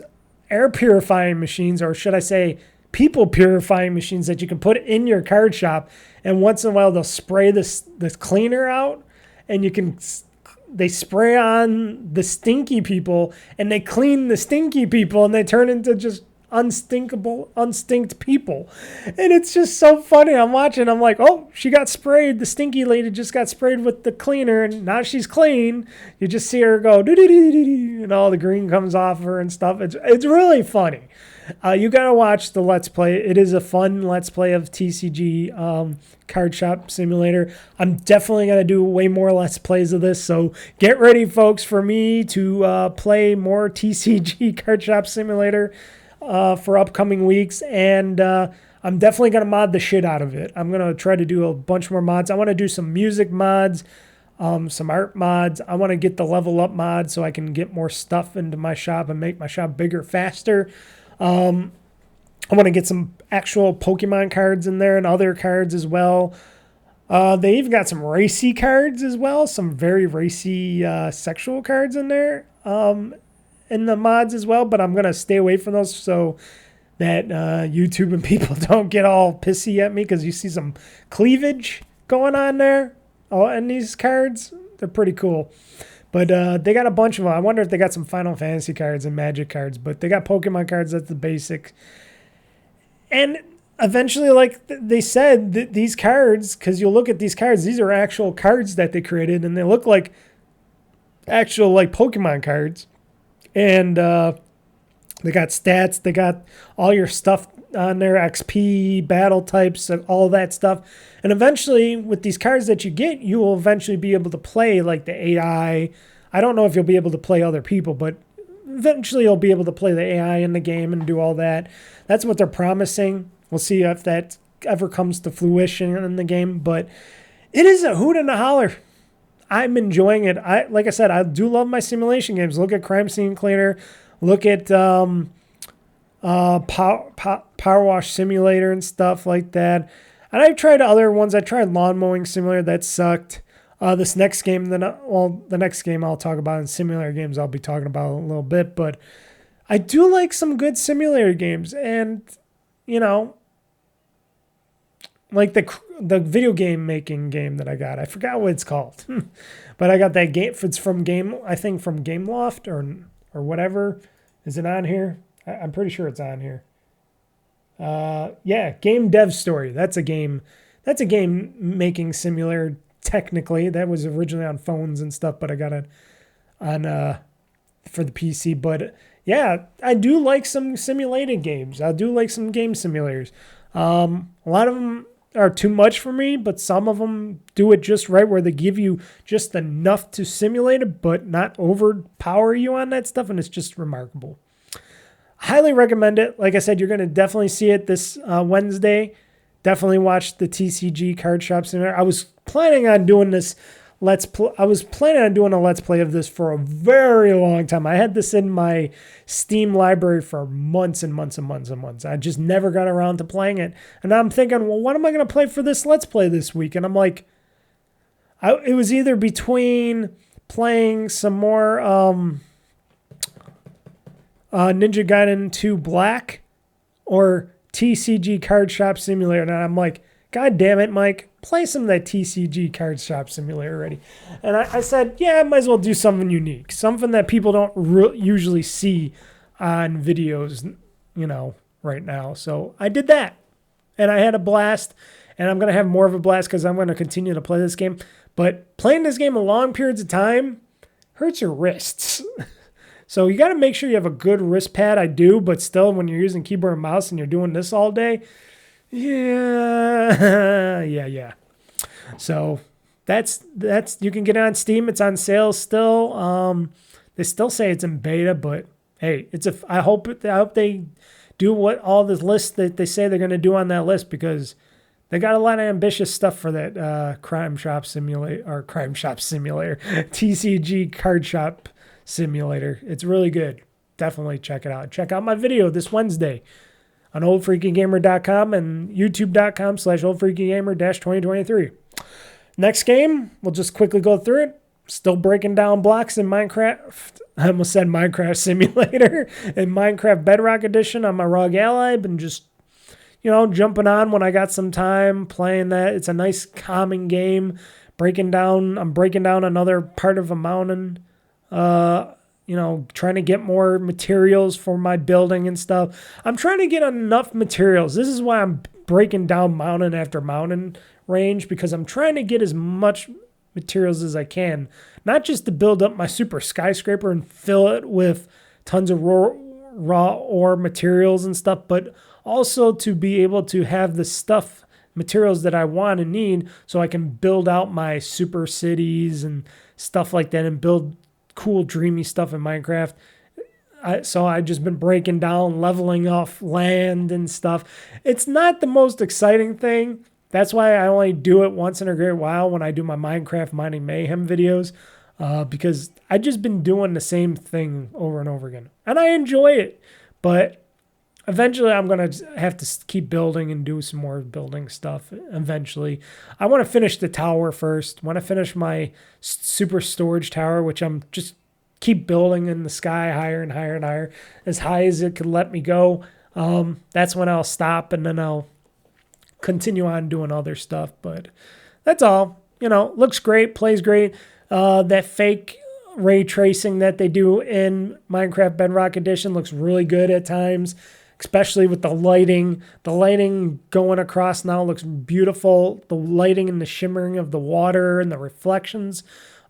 air purifying machines, or should I say people purifying machines, that you can put in your card shop. And once in a while, they'll spray this cleaner out, and they spray on the stinky people and they clean the stinky people, and they turn into just unstinked people. And it's just so funny. I'm watching, I'm like, oh, she got sprayed. The stinky lady just got sprayed with the cleaner, and now she's clean. You just see her go, doo-doo-doo-doo-doo, and all the green comes off her and stuff. It's really funny. You got to watch the Let's Play. It is a fun Let's Play of TCG Card Shop Simulator. I'm definitely going to do way more Let's Plays of this, so get ready, folks, for me to play more TCG Card Shop Simulator for upcoming weeks, and I'm definitely going to mod the shit out of it. I'm going to try to do a bunch more mods. I want to do some music mods, some art mods. I want to get the level up mod so I can get more stuff into my shop and make my shop bigger faster. I want to get some actual Pokemon cards in there and other cards as well. They even got some racy cards as well, some very racy sexual cards in there in the mods as well, but I'm going to stay away from those so that YouTube and people don't get all pissy at me, because you see some cleavage going on there in these cards. They're pretty cool. But they got a bunch of them. I wonder if they got some Final Fantasy cards and Magic cards. But they got Pokemon cards. That's the basic. And eventually, like they said, these cards, because you'll look at these cards, these are actual cards that they created. And they look like actual like Pokemon cards. And they got stats. They got all your stuff on there, XP, battle types, and all that stuff. And eventually, with these cards that you get, you will eventually be able to play like the AI. I don't know if you'll be able to play other people, but eventually you'll be able to play the AI in the game and do all that. That's what they're promising. We'll see if that ever comes to fruition in the game, but it is a hoot and a holler. I'm enjoying it. Like I said, I do love my simulation games. Look at Crime Scene Cleaner. Look at Power Wash Simulator and stuff like that. And I've tried other ones. I tried Lawn Mowing Simulator. That sucked. This next game, the next game I'll talk about in simulator games, I'll be talking about in a little bit. But I do like some good simulator games. And, you know, like the video game making game that I got. I forgot what it's called. But I got that game. It's from I think from Gameloft or whatever. Is it on here? I'm pretty sure it's on here. Yeah, Game Dev Story. That's a game making simulator. Technically, that was originally on phones and stuff, but I got it on for the PC. But yeah, I do like some simulated games. I do like some game simulators. A lot of them are too much for me, but some of them do it just right, where they give you just enough to simulate it, but not overpower you on that stuff, and it's just remarkable. Highly recommend it. Like I said, you're going to definitely see it this Wednesday. Definitely watch the TCG Card Shop Simulator. I was planning on doing this I was planning on doing a Let's Play of this for a very long time. I had this in my Steam library for months and months and months and months. I just never got around to playing it. And now I'm thinking, well, what am I going to play for this Let's Play this week? And I'm like, it was either between playing some more Ninja Gaiden 2 Black or TCG Card Shop Simulator. And I'm like, God damn it, Mike, play some of that TCG Card Shop Simulator already. And I said, yeah, I might as well do something unique, something that people don't usually see on videos, right now. So I did that, and I had a blast. and I'm going to have more of a blast because I'm going to continue to play this game. But playing this game a long periods of time hurts your wrists. So you got to make sure you have a good wrist pad. I do, but still, when you're using keyboard and mouse and you're doing this all day, yeah. So that's you can get it on Steam. It's on sale still. They still say it's in beta, but hey, I hope they do what all this list that they say they're going to do on that list, because they got a lot of ambitious stuff for that Crime Shop Simulator, TCG Card Shop Simulator. It's really good. Definitely check it out. Check out my video this Wednesday on OldFreakyGamer.com and YouTube.com/OldFreakyGamer-2023. Next game, we'll just quickly go through it. Still breaking down blocks in Minecraft. I almost said Minecraft Simulator. In Minecraft Bedrock Edition on my ROG Ally. Been just, jumping on when I got some time, playing that. It's a nice calming game. I'm breaking down another part of a mountain. Trying to get more materials for my building and stuff. I'm trying to get enough materials. This is why I'm breaking down mountain after mountain range, because I'm trying to get as much materials as I can, not just to build up my super skyscraper and fill it with tons of raw ore materials and stuff, but also to be able to have the materials that I want and need, so I can build out my super cities and stuff like that and build cool dreamy stuff in Minecraft. So I've just been breaking down, leveling off land and stuff. It's not the most exciting thing. That's why I only do it once in a great while when I do my Minecraft Mining Mayhem videos, because I've just been doing the same thing over and over again. And I enjoy it, but eventually I'm going to have to keep building and do some more building stuff eventually. I want to finish the tower first. I want to finish my super storage tower, which I'm just keep building in the sky higher and higher and higher, as high as it could let me go. That's when I'll stop, and then I'll continue on doing other stuff. But that's all. Looks great, plays great. That fake ray tracing that they do in Minecraft Bedrock Edition looks really good at times, especially with the lighting. The lighting going across now looks beautiful. The lighting and the shimmering of the water and the reflections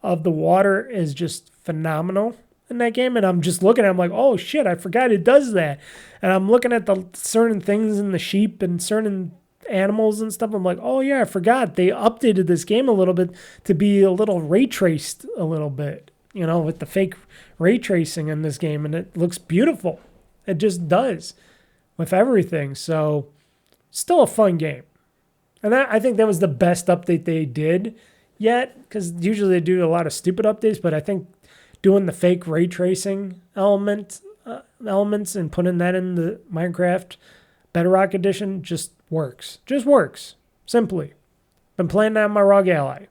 of the water is just phenomenal in that game. And I'm just looking at it, I'm like, oh shit, I forgot it does that. And I'm looking at the certain things in the sheep and certain animals and stuff. I'm like, oh yeah, I forgot they updated this game a little bit to be a little ray traced a little bit, with the fake ray tracing in this game, and it looks beautiful. It just does with everything. So still a fun game. And I think that was the best update they did yet, because usually they do a lot of stupid updates, but I think doing the fake ray tracing elements and putting that in the Minecraft Bedrock Edition just works. Simply. Been playing that on my ROG Ally,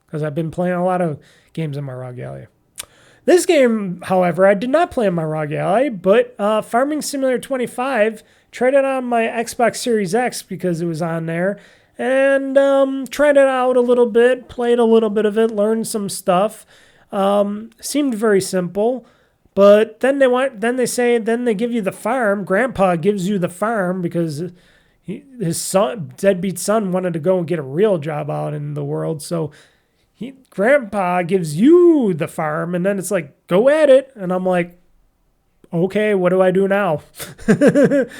because I've been playing a lot of games on my ROG Ally. This game, however, I did not play on my ROG Ally, but Farming Simulator 25, tried it on my Xbox Series X because it was on there, and tried it out a little bit, played a little bit of it, learned some stuff. Seemed very simple. But then they give you the farm. Grandpa gives you the farm because his deadbeat son wanted to go and get a real job out in the world. So Grandpa gives you the farm, and then it's like, go at it. And I'm like, okay, what do I do now?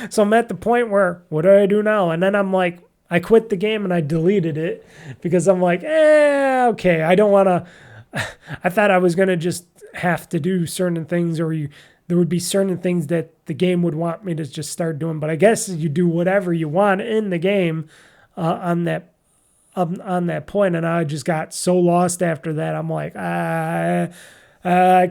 So I'm at the point where, what do I do now? And then I'm like, I quit the game and I deleted it because I'm like, okay, I don't want to. I thought I was going to just have to do certain things, or there would be certain things that the game would want me to just start doing. But I guess you do whatever you want in the game on that point. And I just got so lost after that. I'm like, I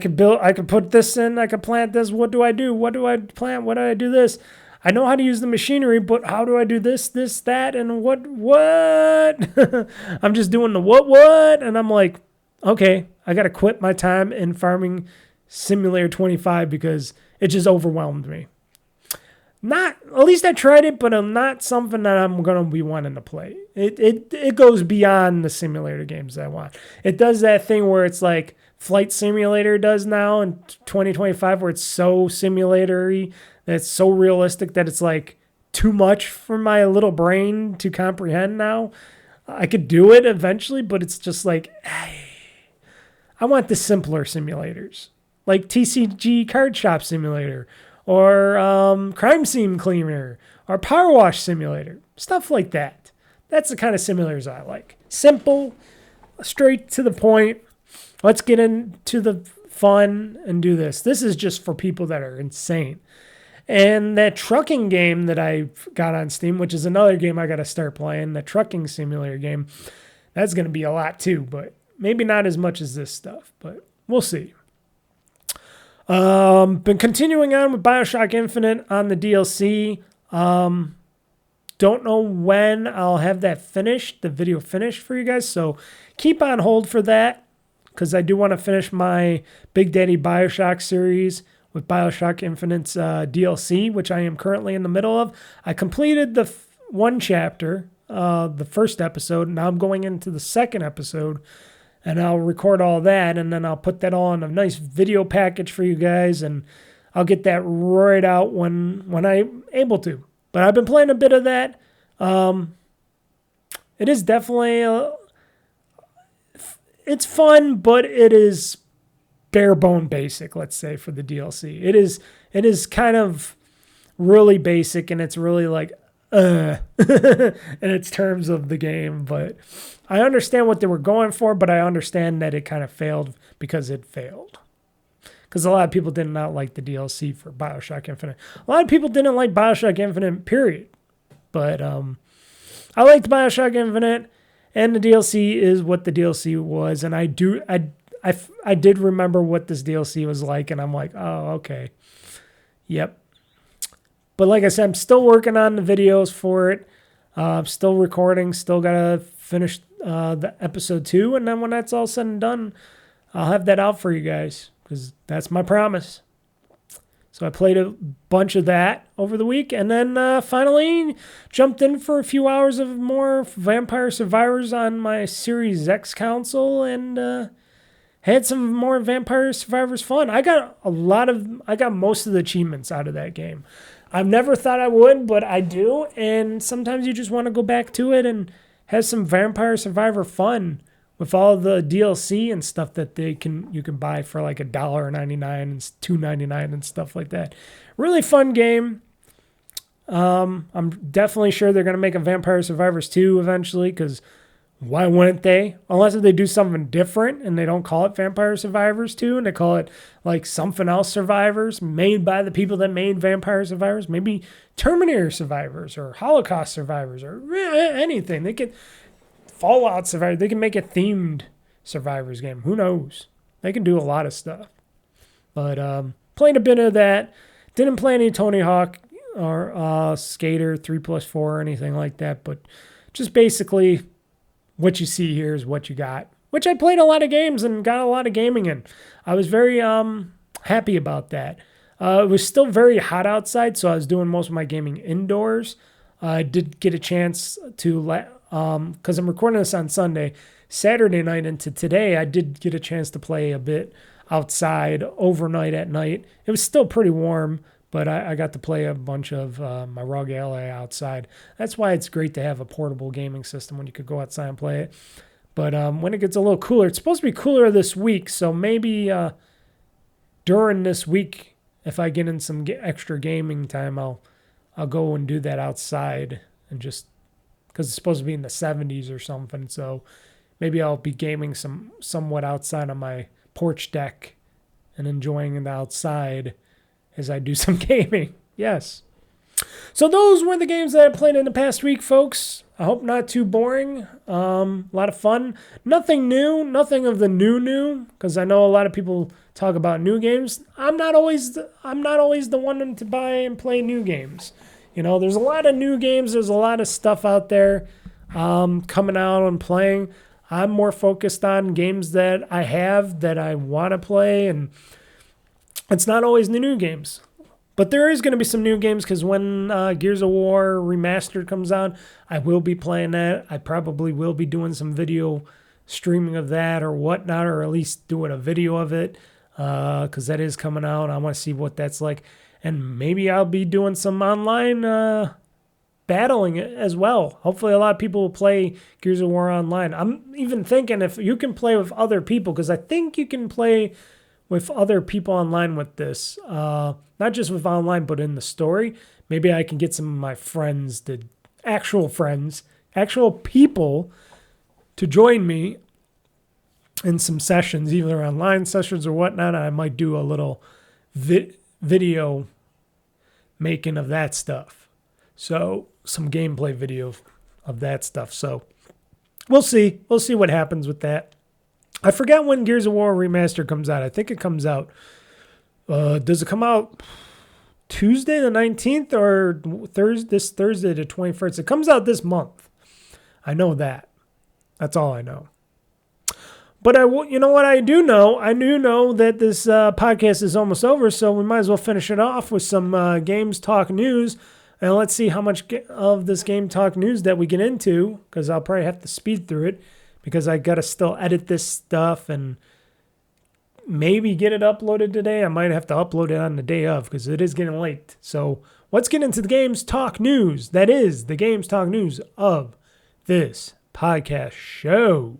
could put this in, I could plant this. What do I do? What do I plant? What do I do this? I know how to use the machinery, but how do I do this, that, and what? I'm just doing the what? And I'm like, okay, I got to quit my time in Farming Simulator 25 because it just overwhelmed me. At least I tried it, but I'm not something that I'm going to be wanting to play. It goes beyond the simulator games that I want. It does that thing where it's like Flight Simulator does now in 2025, where it's so simulatory, that it's so realistic that it's like too much for my little brain to comprehend now. I could do it eventually, but it's just like, I want the simpler simulators, like TCG Card Shop Simulator, or Crime Scene Cleaner, or Power Wash Simulator, stuff like that. That's the kind of simulators I like. Simple, straight to the point. Let's get into the fun and do this. This is just for people that are insane. And that trucking game that I got on Steam, which is another game I got to start playing, the trucking simulator game, that's going to be a lot too, but maybe not as much as this stuff, but we'll see. Been continuing on with Bioshock Infinite on the DLC. Don't know when I'll have that finished, the video finished for you guys, so keep on hold for that, because I do want to finish my Big Daddy Bioshock series with Bioshock Infinite's DLC, which I am currently in the middle of. I completed the one chapter, the first episode. Now I'm going into the second episode, and I'll record all that, and then I'll put that all in a nice video package for you guys, and I'll get that right out when I'm able to. But I've been playing a bit of that. It is definitely it's fun, but it is bare bone basic, let's say, for the DLC. It is kind of really basic, and it's really like in its terms of the game, but I understand what they were going for, but I understand that it kind of failed because it failed. Because a lot of people did not like the DLC for Bioshock Infinite. A lot of people didn't like Bioshock Infinite, period. But I liked Bioshock Infinite, and the DLC is what the DLC was, and I did remember what this DLC was like, and I'm like, oh, okay. Yep. But like I said, I'm still working on the videos for it. Still recording. Still got to finish the episode 2. And then when that's all said and done, I'll have that out for you guys, because that's my promise. So I played a bunch of that over the week, and then finally jumped in for a few hours of more Vampire Survivors on my Series X console, and had some more Vampire Survivors fun. I got most of the achievements out of that game. I've never thought I would, but I do. And sometimes you just want to go back to it and have some Vampire Survivor fun with all the DLC and stuff that you can buy for like $1.99 and $2.99 and stuff like that. Really fun game. I'm definitely sure they're gonna make a Vampire Survivors 2 eventually, because why wouldn't they? Unless if they do something different and they don't call it Vampire Survivors 2 and they call it like something else Survivors, made by the people that made Vampire Survivors. Maybe Terminator Survivors or Holocaust Survivors or anything. They could Fallout Survivors. They can make a themed Survivors game. Who knows? They can do a lot of stuff. But played a bit of that. Didn't play any Tony Hawk or Skater 3+4 or anything like that. But just basically what you see here is what you got. Which I played a lot of games and got a lot of gaming in. I was very happy about that. It was still very hot outside, so I was doing most of my gaming indoors. I did get a chance to because I'm recording this on Sunday, Saturday night into today, I did get a chance to play a bit outside overnight at night. It was still pretty warm, but I got to play a bunch of my ROG Ally outside. That's why it's great to have a portable gaming system when you could go outside and play it. But when it gets a little cooler, it's supposed to be cooler this week, so maybe during this week, if I get in some extra gaming time, I'll go and do that outside, and just because it's supposed to be in the 70s or something. So maybe I'll be gaming somewhat outside on my porch deck and enjoying it outside as I do some gaming. Yes. So those were the games that I played in the past week, folks. I hope not too boring. A lot of fun. Nothing new. Nothing of the new, because I know a lot of people talk about new games. I'm not always the one to buy and play new games. You know, there's a lot of new games. There's a lot of stuff out there coming out and playing. I'm more focused on games that I have that I want to play, and it's not always the new games. But there is going to be some new games, because when Gears of War Remastered comes out, I will be playing that. I probably will be doing some video streaming of that or whatnot, or at least doing a video of it, because that is coming out. I want to see what that's like. And maybe I'll be doing some online battling it as well. Hopefully a lot of people will play Gears of War Online. I'm even thinking if you can play with other people, because I think you can play with other people online with this. Not just with online, but in the story. Maybe I can get some of my friends, actual people, to join me in some sessions, either online sessions or whatnot. I might do a little video making of that stuff. So some gameplay video of that stuff. So we'll see. We'll see what happens with that. I forget when Gears of War Remastered comes out. I think it comes out. Does it come out Tuesday the 19th or this Thursday the 21st? It comes out this month. I know that. That's all I know. But you know what I do know? I do know that this podcast is almost over, so we might as well finish it off with some Games Talk news. And let's see how much of this Game Talk news that we get into, because I'll probably have to speed through it, because I got to still edit this stuff and maybe get it uploaded today. I might have to upload it on the day of, because it is getting late. So let's get into the Games Talk news. That is the Games Talk news of this podcast show.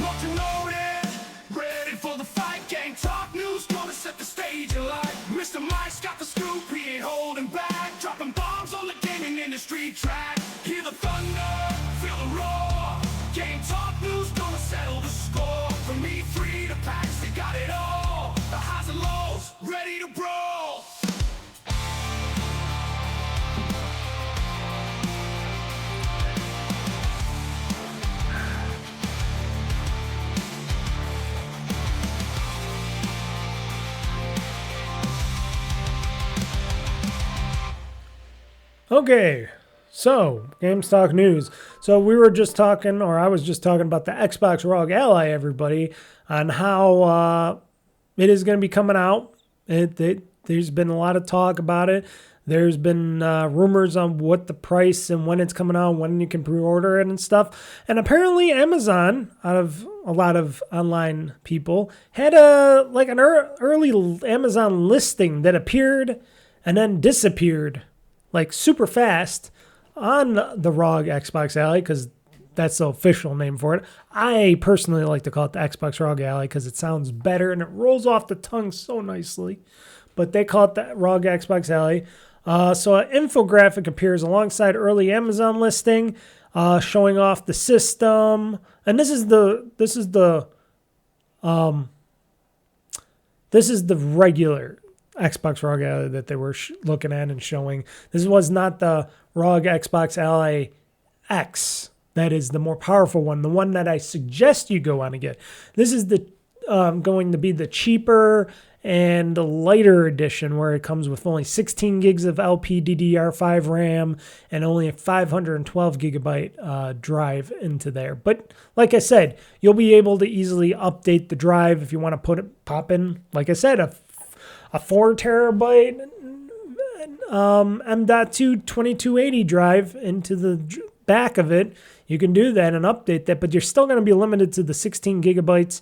Locked and loaded, ready for the fight. Game Talk news, gonna set the stage alight. Mr. Mike's got the scoop, he ain't holding back. Dropping bombs on the gaming industry track. Hear the thunder, feel the roar. Game Talk news, gonna settle the score. From E3 to PAX, they got it all. The highs and lows, ready to brawl. Okay, so Games Talk news. So we were just talking, or I was just talking about the Xbox ROG Ally, everybody, on how it is going to be coming out. There's been a lot of talk about it. There's been rumors on what the price and when it's coming out, when you can pre-order it and stuff. And apparently Amazon, out of a lot of online people, had an early Amazon listing that appeared and then disappeared like super fast on the ROG Xbox Ally, because that's the official name for it. I personally like to call it the Xbox ROG Ally because it sounds better and it rolls off the tongue so nicely. But they call it the ROG Xbox Ally. So an infographic appears alongside early Amazon listing, showing off the system. And this is the regular Xbox ROG Ally that they were looking at and showing. This was not the ROG Xbox Ally X. That is the more powerful one, the one that I suggest you go on and get. This is the going to be the cheaper and the lighter edition, where it comes with only 16 gigs of LPDDR5 RAM and only a 512 gigabyte drive into there. But like I said, you'll be able to easily update the drive if you want to pop in, like I said, a 4 terabyte M.2 2280 drive into the back of it. You can do that and update that, but you're still going to be limited to the 16 gigabytes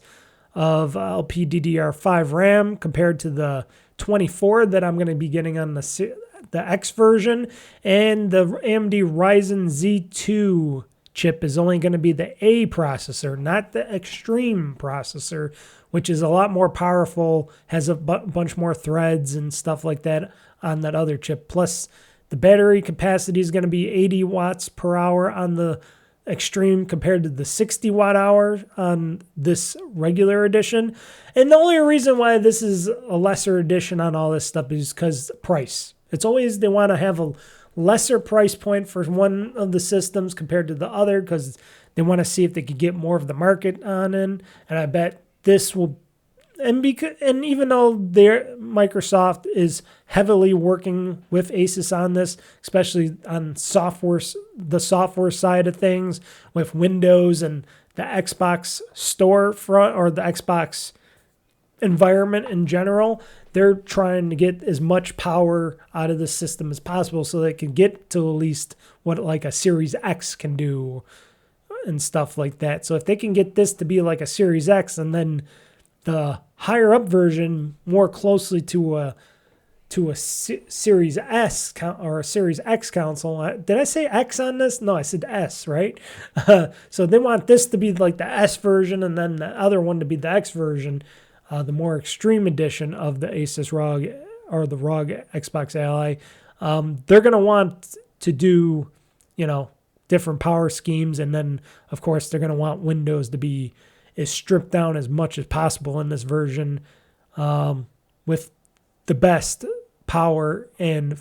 of LPDDR5 RAM compared to the 24 that I'm going to be getting on the X version. And the AMD Ryzen Z2 chip is only going to be the A processor, not the Extreme processor, which is a lot more powerful, has a bunch more threads and stuff like that on that other chip. Plus, the battery capacity is going to be 80 watts per hour on the Extreme compared to the 60 watt hour on this regular edition. And the only reason why this is a lesser edition on all this stuff is because price. It's always they want to have a lesser price point for one of the systems compared to the other, because they want to see if they could get more of the market on in. And I bet this will, and even though Microsoft is heavily working with Asus on this, especially on the software side of things with Windows and the Xbox storefront or the Xbox environment in general, they're trying to get as much power out of the system as possible so they can get to at least what like a Series X can do and stuff like that. So if they can get this to be like a Series X and then the higher up version more closely to a to a Series S or a Series X console. Did I say X on this? No, I said S, right? So they want this to be like the S version and then the other one to be the X version, the more extreme edition of the Asus ROG or the ROG Xbox Ally. They're going to want to do, different power schemes. And then, of course, they're going to want Windows to be stripped down as much as possible in this version with the best power and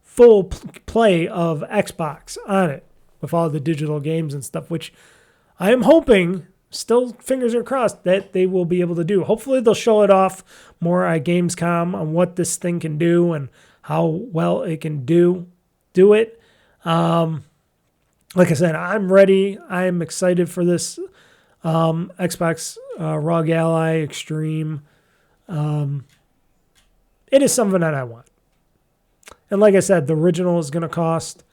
full play of Xbox on it with all the digital games and stuff, which I am hoping, still fingers are crossed, that they will be able to do. Hopefully they'll show it off more at Gamescom on what this thing can do and how well it can do it. Like I said, I'm ready. I'm excited for this Xbox ROG Ally Extreme. It is something that I want. And like I said, the original is going to cost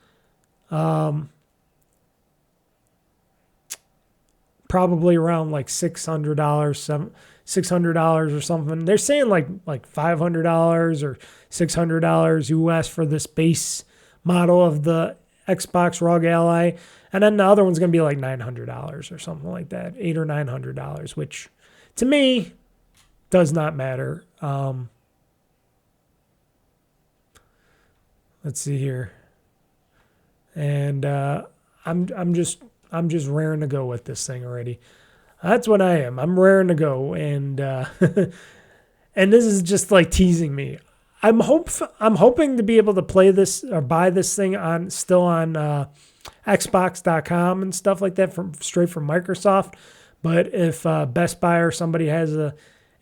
probably around like $600, $600 or something. They're saying like $500 or $600 US for this base model of the Xbox ROG Ally. And then the other one's going to be like $900 or something like that, $800 or $900, which to me does not matter. Let's see here. And I'm just raring to go with this thing already. That's what I am. I'm raring to go, and and this is just like teasing me. I'm hoping to be able to play this or buy this thing on Xbox.com and stuff like that straight from Microsoft. But if Best Buy or somebody has an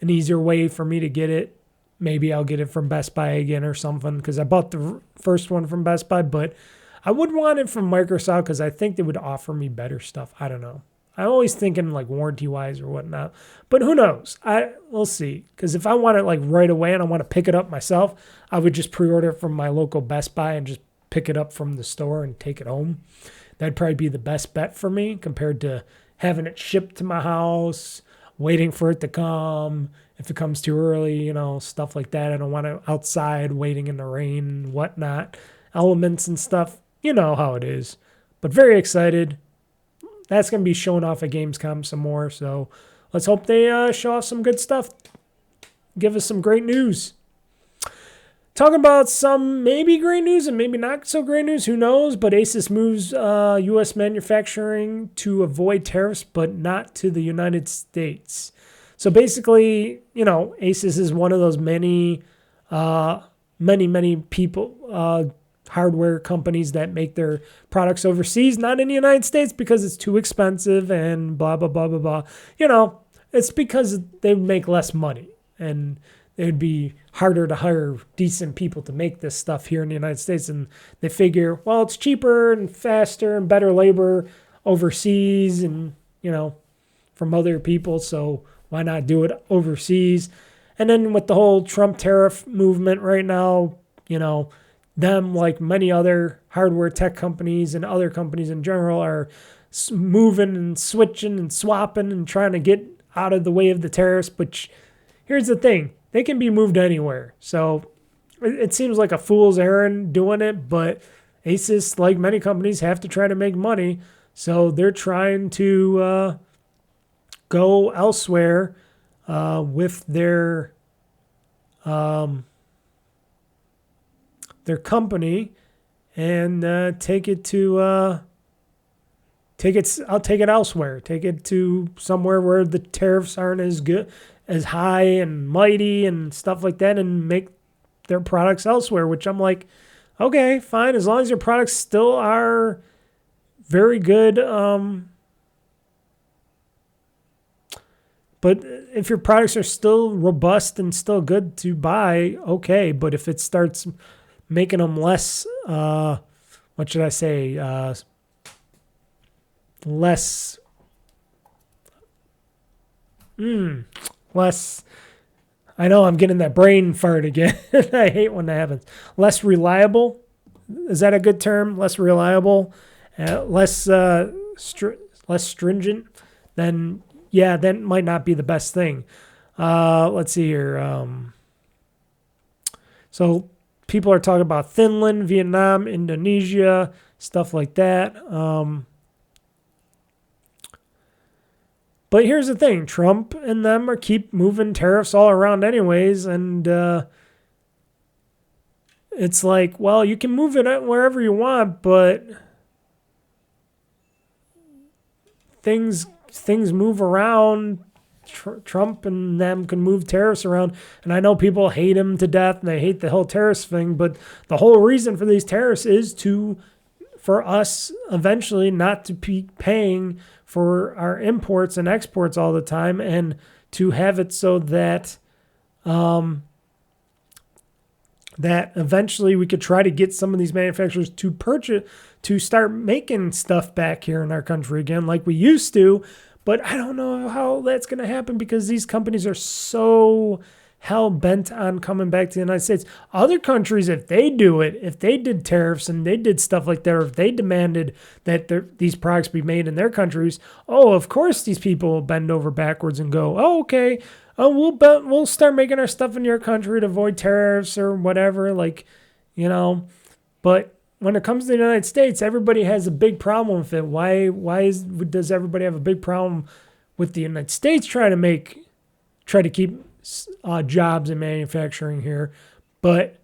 easier way for me to get it, maybe I'll get it from Best Buy again or something, because I bought the first one from Best Buy, but I would want it from Microsoft because I think they would offer me better stuff. I don't know. I'm always thinking like warranty-wise or whatnot, but who knows? We'll see. Because if I want it like right away and I want to pick it up myself, I would just pre-order it from my local Best Buy and just pick it up from the store and take it home. That'd probably be the best bet for me compared to having it shipped to my house, waiting for it to come. If it comes too early, stuff like that. I don't want it outside waiting in the rain and whatnot. Elements and stuff. You know how it is. But very excited. That's going to be shown off at Gamescom some more. So let's hope they show off some good stuff. Give us some great news. Talking about some maybe great news and maybe not so great news. Who knows? But Asus moves U.S. manufacturing to avoid tariffs, but not to the United States. So basically, Asus is one of those many people, hardware companies that make their products overseas, not in the United States because it's too expensive and blah, blah, blah, blah, blah. It's because they make less money and it would be harder to hire decent people to make this stuff here in the United States. And they figure, well, it's cheaper and faster and better labor overseas and, from other people. So why not do it overseas? And then with the whole Trump tariff movement right now, them, like many other hardware tech companies and other companies in general, are moving and switching and swapping and trying to get out of the way of the tariffs. But here's the thing. They can be moved anywhere. So it seems like a fool's errand doing it, but Asus, like many companies, have to try to make money. So they're trying to go elsewhere with their company and take it elsewhere. Take it to somewhere where the tariffs aren't as good, as high and mighty and stuff like that, and make their products elsewhere, which I'm like, okay, fine, as long as your products still are very good. But if your products are still robust and still good to buy, okay. But if it starts making them less, what should I say, less, I know I'm getting that brain fart again. I hate when that happens. Less reliable. Is that a good term? Less reliable, less stringent, then yeah, that might not be the best thing. Let's see here. So people are talking about Finland, Vietnam, Indonesia, stuff like that. But here's the thing. Trump and them are keep moving tariffs all around anyways. And it's like, well, you can move it wherever you want, but things move around. Trump and them can move tariffs around. And I know people hate him to death and they hate the whole tariffs thing, but the whole reason for these tariffs is for us eventually not to be paying for our imports and exports all the time, and to have it so that that eventually we could try to get some of these manufacturers to start making stuff back here in our country again like we used to. But I don't know how that's going to happen because these companies are so hell-bent on coming back to the United States. Other countries, if they do it, if they did tariffs and they did stuff like that, or if they demanded that these products be made in their countries, of course these people will bend over backwards and go, okay, we'll start making our stuff in your country to avoid tariffs or whatever, But when it comes to the United States, everybody has a big problem with it. Why does everybody have a big problem with the United States trying to keep jobs and manufacturing here? But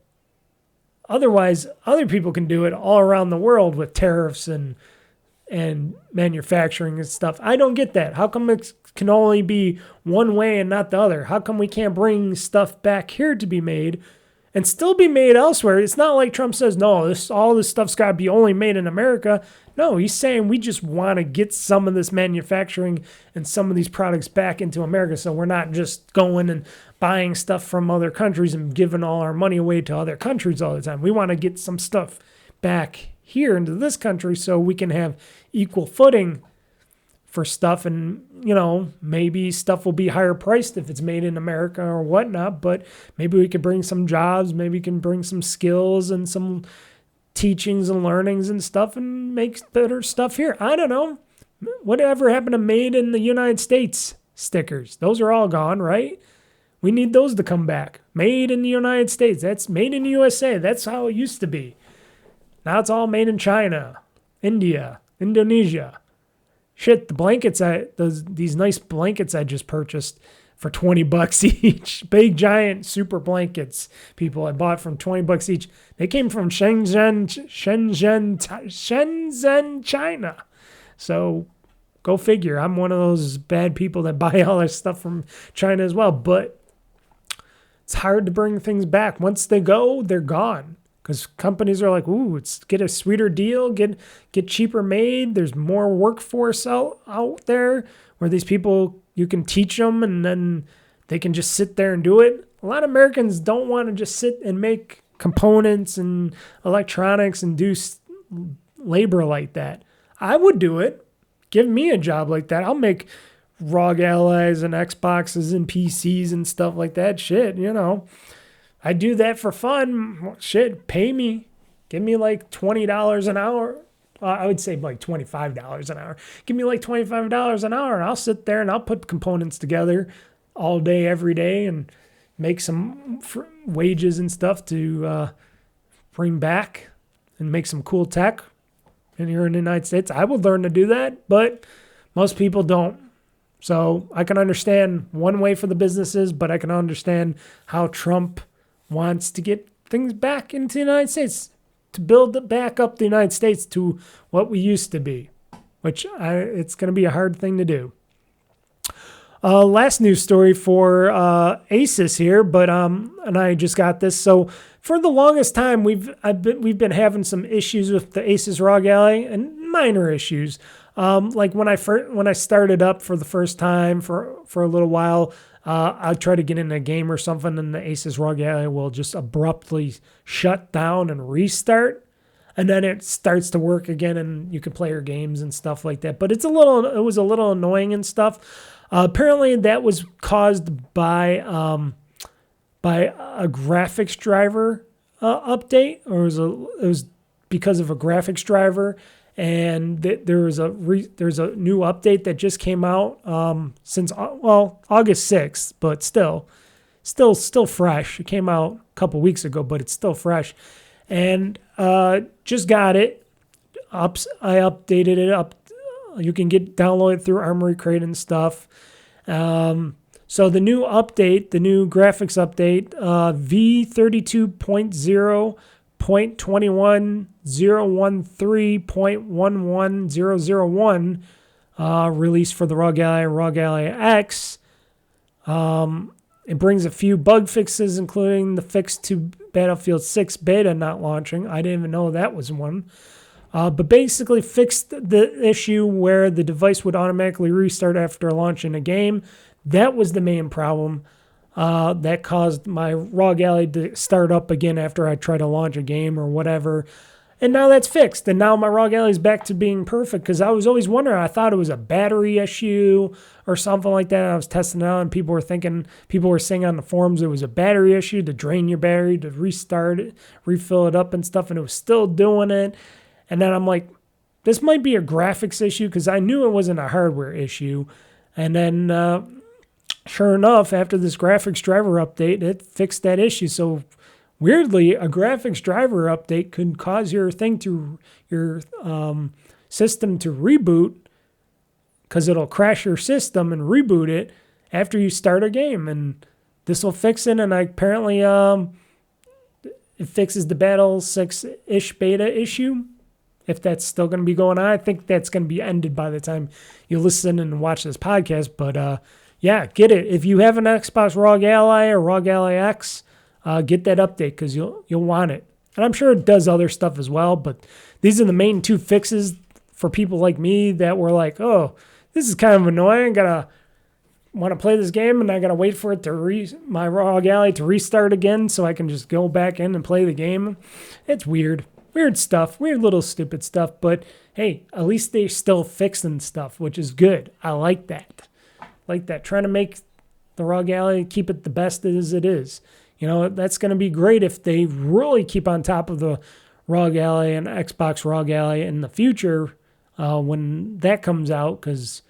otherwise, other people can do it all around the world with tariffs and manufacturing and stuff. I don't get that. How come it can only be one way and not the other? How come we can't bring stuff back here to be made and still be made elsewhere? It's not like Trump says, no, all this stuff's got to be only made in America. No, he's saying we just want to get some of this manufacturing and some of these products back into America, so we're not just going and buying stuff from other countries and giving all our money away to other countries all the time. We want to get some stuff back here into this country so we can have equal footing for stuff, and maybe stuff will be higher priced if it's made in America or whatnot, but maybe we could bring some jobs, maybe we can bring some skills and some teachings and learnings and stuff and make better stuff here. I don't know. Whatever happened to made in the United States stickers? Those are all gone, right? We need those to come back. Made in the United States. That's made in the USA. That's how it used to be. Now it's all made in China, India, Indonesia. Shit, the blankets, these nice blankets I just purchased for $20 each. Big, giant, super blankets, people I bought from $20 each. They came from Shenzhen, China. So go figure. I'm one of those bad people that buy all their stuff from China as well. But it's hard to bring things back. Once they go, they're gone. Because companies are like, ooh, get a sweeter deal, get cheaper made. There's more workforce out there where these people, you can teach them and then they can just sit there and do it. A lot of Americans don't want to just sit and make components and electronics and do labor like that. I would do it. Give me a job like that. I'll make ROG Allies and Xboxes and PCs and stuff like that. Shit, I do that for fun. Shit, pay me. Give me like $20 an hour. I would say like $25 an hour. Give me like $25 an hour and I'll sit there and I'll put components together all day, every day and make some wages and stuff to bring back and make some cool tech. And here in the United States, I would learn to do that, but most people don't. So I can understand one way for the businesses, but I can understand how Trump wants to get things back into the United States, to build back up the United States to what we used to be, which it's going to be a hard thing to do. Last news story for Asus here, but and I just got this. So for the longest time, we've been having some issues with the Asus ROG Ally, and minor issues. Like when I started up for the first time for a little while, I'll try to get in a game or something, and the Asus ROG Ally will just abruptly shut down and restart, and then it starts to work again, and you can play your games and stuff like that. But it was a little annoying and stuff. Apparently, that was caused by a graphics driver update, or it was because of a graphics driver. And there's a new update that just came out since August 6th, but still fresh. It came out a couple weeks ago, but it's still fresh. And just got it. I updated it up. You can download it through Armory Crate and stuff. So the new update, the new graphics update, V32.0.21013.11001, released for the ROG Ally and ROG Ally X. It brings a few bug fixes, including the fix to Battlefield 6 beta not launching. I didn't even know that was one. But basically fixed the issue where the device would automatically restart after launching a game. That was the main problem that caused my ROG Ally to start up again after I tried to launch a game or whatever. And now that's fixed. And now my ROG Ally is back to being perfect, because I was always wondering, I thought it was a battery issue or something like that. I was testing it out and people were saying on the forums it was a battery issue, to drain your battery, to restart it, refill it up and stuff, and it was still doing it. And then I'm like, this might be a graphics issue, because I knew it wasn't a hardware issue. And then sure enough, after this graphics driver update, it fixed that issue. So weirdly, a graphics driver update could cause your system to reboot, because it'll crash your system and reboot it after you start a game. And this will fix it. And apparently it fixes the Battle 6-ish beta issue, if that's still going to be going on. I think that's going to be ended by the time you listen and watch this podcast. But yeah, get it. If you have an Xbox ROG Ally or ROG Ally X, get that update, because you'll want it. And I'm sure it does other stuff as well, but these are the main two fixes for people like me that were like, oh, this is kind of annoying. Want to play this game, and I gotta wait for it to my ROG Ally to restart again so I can just go back in and play the game. It's weird. Weird stuff. Weird little stupid stuff. But hey, at least they're still fixing stuff, which is good. I like that. Trying to make the ROG Ally, keep it the best as it is. You know, that's going to be great if they really keep on top of the ROG Ally and Xbox ROG Ally in the future when that comes out, because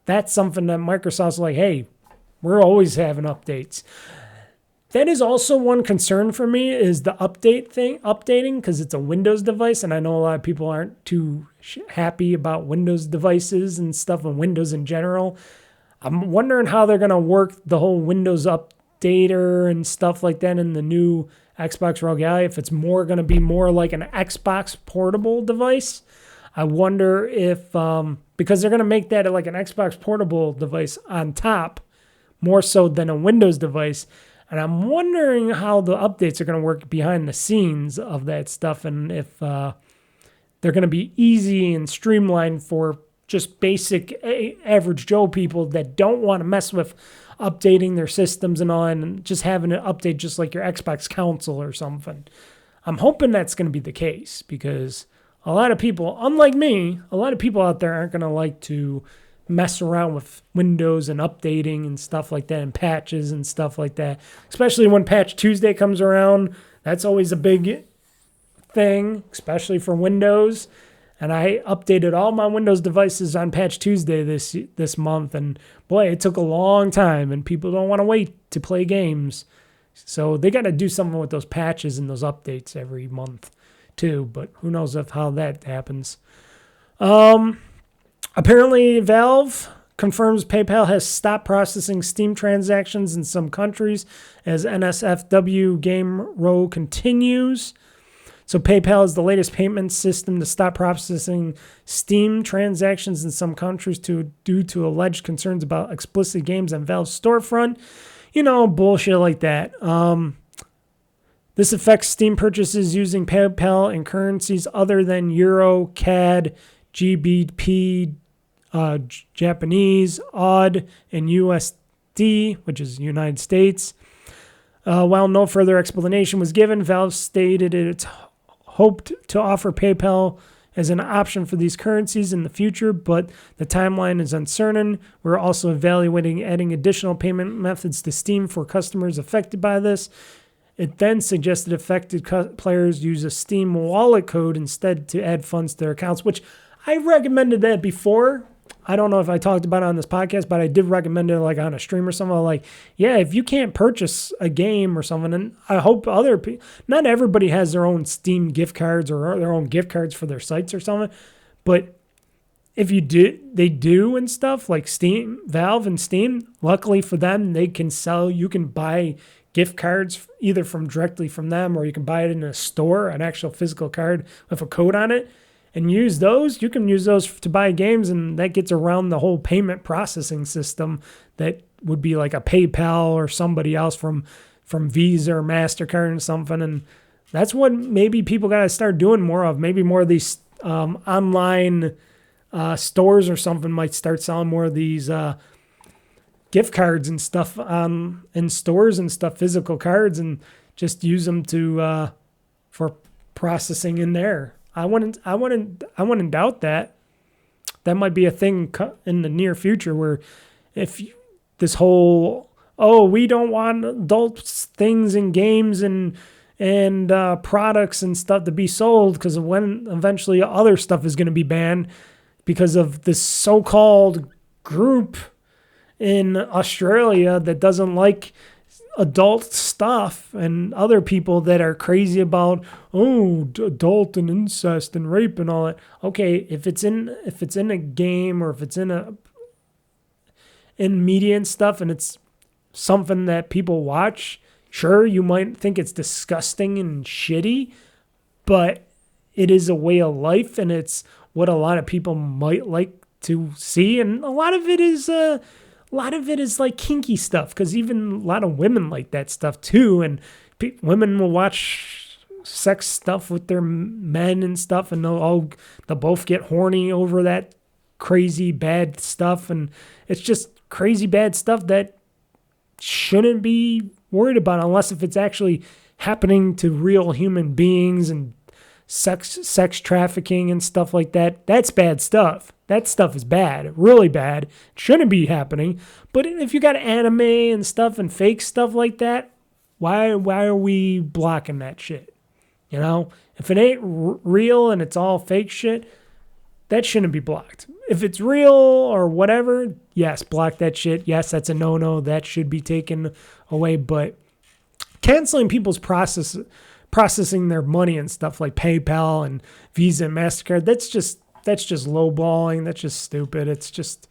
that's something that Microsoft's like, hey, we're always having updates. That is also one concern for me, is the updating, because it's a Windows device, and I know a lot of people aren't too happy about Windows devices and stuff, and Windows in general. I'm wondering how they're going to work the whole Windows updater and stuff like that in the new Xbox ROG Ally, if it's going to be more like an Xbox portable device. I wonder if, because they're going to make that like an Xbox portable device on top, more so than a Windows device. And I'm wondering how the updates are going to work behind the scenes of that stuff, and if they're going to be easy and streamlined for just basic average Joe people that don't want to mess with updating their systems and all, and just having it update just like your Xbox console or something. I'm hoping that's going to be the case, because a lot of people, unlike me, a lot of people out there aren't going to like to mess around with Windows and updating and stuff like that, and patches and stuff like that, especially when Patch Tuesday comes around. That's always a big thing, especially for Windows. And I updated all my Windows devices on Patch Tuesday this month, and boy, it took a long time, and people don't want to wait to play games. So they got to do something with those patches and those updates every month too, but who knows how that happens. Apparently, Valve confirms PayPal has stopped processing Steam transactions in some countries as NSFW game row continues. So PayPal is the latest payment system to stop processing Steam transactions in some countries due to alleged concerns about explicit games on Valve's storefront. You know, bullshit like that. This affects Steam purchases using PayPal in currencies other than Euro, CAD, GBP, Japanese, AUD, and USD, which is United States. While no further explanation was given, Valve stated it hoped to offer PayPal as an option for these currencies in the future, but the timeline is uncertain. We're also evaluating adding additional payment methods to Steam for customers affected by this. It then suggested affected players use a Steam wallet code instead to add funds to their accounts, which I recommended that before. I don't know if I talked about it on this podcast, but I did recommend it like on a stream or something. Like, yeah, if you can't purchase a game or something, and I hope other people, not everybody has their own Steam gift cards or their own gift cards for their sites or something, but if you do, they do and stuff like Steam, Valve and Steam, luckily for them, they can sell, you can buy gift cards either from directly from them, or you can buy it in a store, an actual physical card with a code on it. And use those. You can use those to buy games, and that gets around the whole payment processing system that would be like a PayPal or somebody else from Visa or MasterCard and something. And that's what maybe people got to start doing more of. Maybe more of these online stores or something might start selling more of these gift cards and stuff in stores and stuff, physical cards, and just use them to for processing in there. I wouldn't doubt that. That might be a thing in the near future where if this whole, we don't want adult things in games and products and stuff to be sold because when eventually other stuff is going to be banned because of this so-called group in Australia that doesn't like adult stuff, and other people that are crazy about adult and incest and rape and all that. Okay, if it's in a game or if it's in media and stuff, and it's something that people watch, sure, you might think it's disgusting and shitty, but it is a way of life, and it's what a lot of people might like to see, and a lot of it is like kinky stuff, because even a lot of women like that stuff too. And women will watch sex stuff with their men and stuff, and they'll both get horny over that crazy bad stuff. And it's just crazy bad stuff that shouldn't be worried about unless if it's actually happening to real human beings and sex trafficking and stuff like that. That's bad stuff. That stuff is bad, really bad. It shouldn't be happening. But if you got anime and stuff and fake stuff like that, why are we blocking that shit? You know, if it ain't real and it's all fake shit, that shouldn't be blocked. If it's real or whatever, yes, block that shit. Yes, that's a no-no. That should be taken away. But canceling people's processing their money and stuff like PayPal and Visa and MasterCard, that's just lowballing. That's just stupid. It's just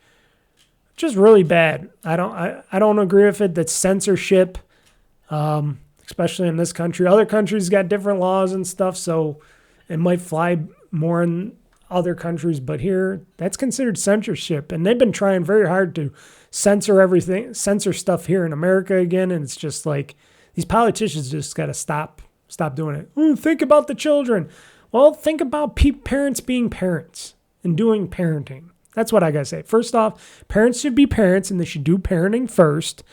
really bad. I don't agree with it. That's censorship, especially in this country. Other countries got different laws and stuff, so it might fly more in other countries, but here that's considered censorship, and they've been trying very hard to censor stuff here in America again, and it's just like these politicians just got to stop doing it. Think about the children. Well, think about parents being parents and doing parenting. That's what I got to say. First off, parents should be parents and they should do parenting first.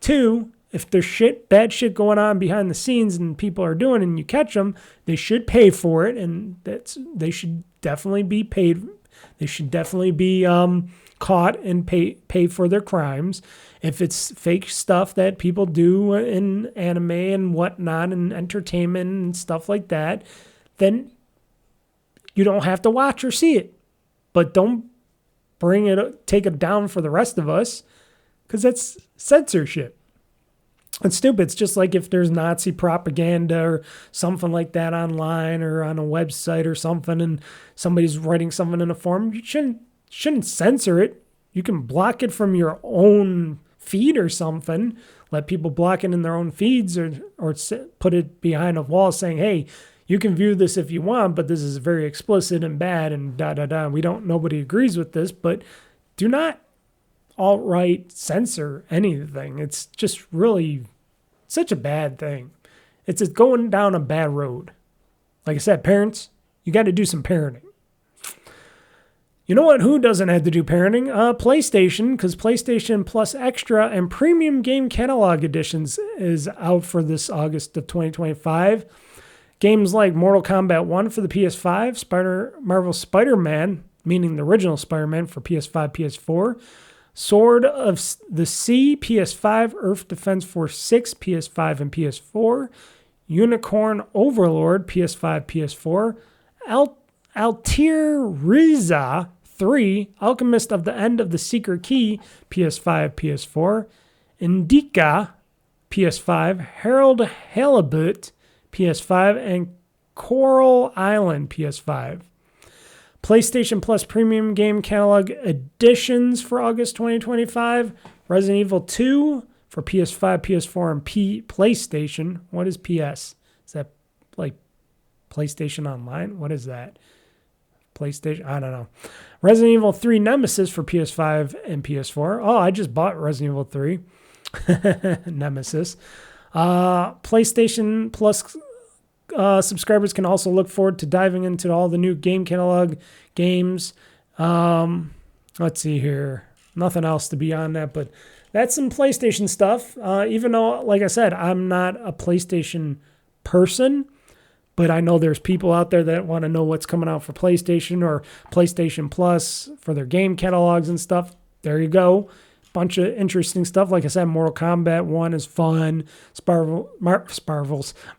Two, if there's bad shit going on behind the scenes and people are doing it and you catch them, they should pay for it, and they should definitely be paid. They should definitely be caught and pay for their crimes. If it's fake stuff that people do in anime and whatnot and entertainment and stuff like that, then you don't have to watch or see it. But don't take it down for the rest of us, because that's censorship. It's stupid. It's just like if there's Nazi propaganda or something like that online or on a website or something, and somebody's writing something in a forum, you shouldn't censor it. You can block it from your own feed or something. Let people block it in their own feeds, or put it behind a wall saying, hey, you can view this if you want, but this is very explicit and bad and da-da-da. Nobody agrees with this, but do not outright censor anything. It's just really such a bad thing. It's going down a bad road. Like I said, parents, you got to do some parenting. You know what? Who doesn't have to do parenting? PlayStation, because PlayStation Plus Extra and Premium Game Catalog Editions is out for this August of 2025. Games like Mortal Kombat 1 for the PS5, Marvel Spider-Man, meaning the original Spider-Man for PS5, PS4, Sword of the Sea, PS5, Earth Defense Force 6, PS5 and PS4, Unicorn Overlord, PS5, PS4, Altair Riza 3, Alchemist of the End of the Secret Key, PS5, PS4, Indica, PS5, Harold Halibut, PS5, and Coral Island, PS5. PlayStation Plus Premium Game Catalog Editions for August 2025, Resident Evil 2 for PS5, PS4, and PlayStation. What is PS? Is that like PlayStation Online? What is that? PlayStation? I don't know. Resident Evil 3 Nemesis for PS5 and PS4. Oh, I just bought Resident Evil 3. Nemesis. PlayStation Plus subscribers can also look forward to diving into all the new game catalog games. Let's see here. Nothing else to be on that, but that's some PlayStation stuff. Even though, like I said, I'm not a PlayStation person, but I know there's people out there that want to know what's coming out for PlayStation or PlayStation Plus for their game catalogs and stuff. There you go. Bunch of interesting stuff. Like I said, Mortal Kombat 1 is fun.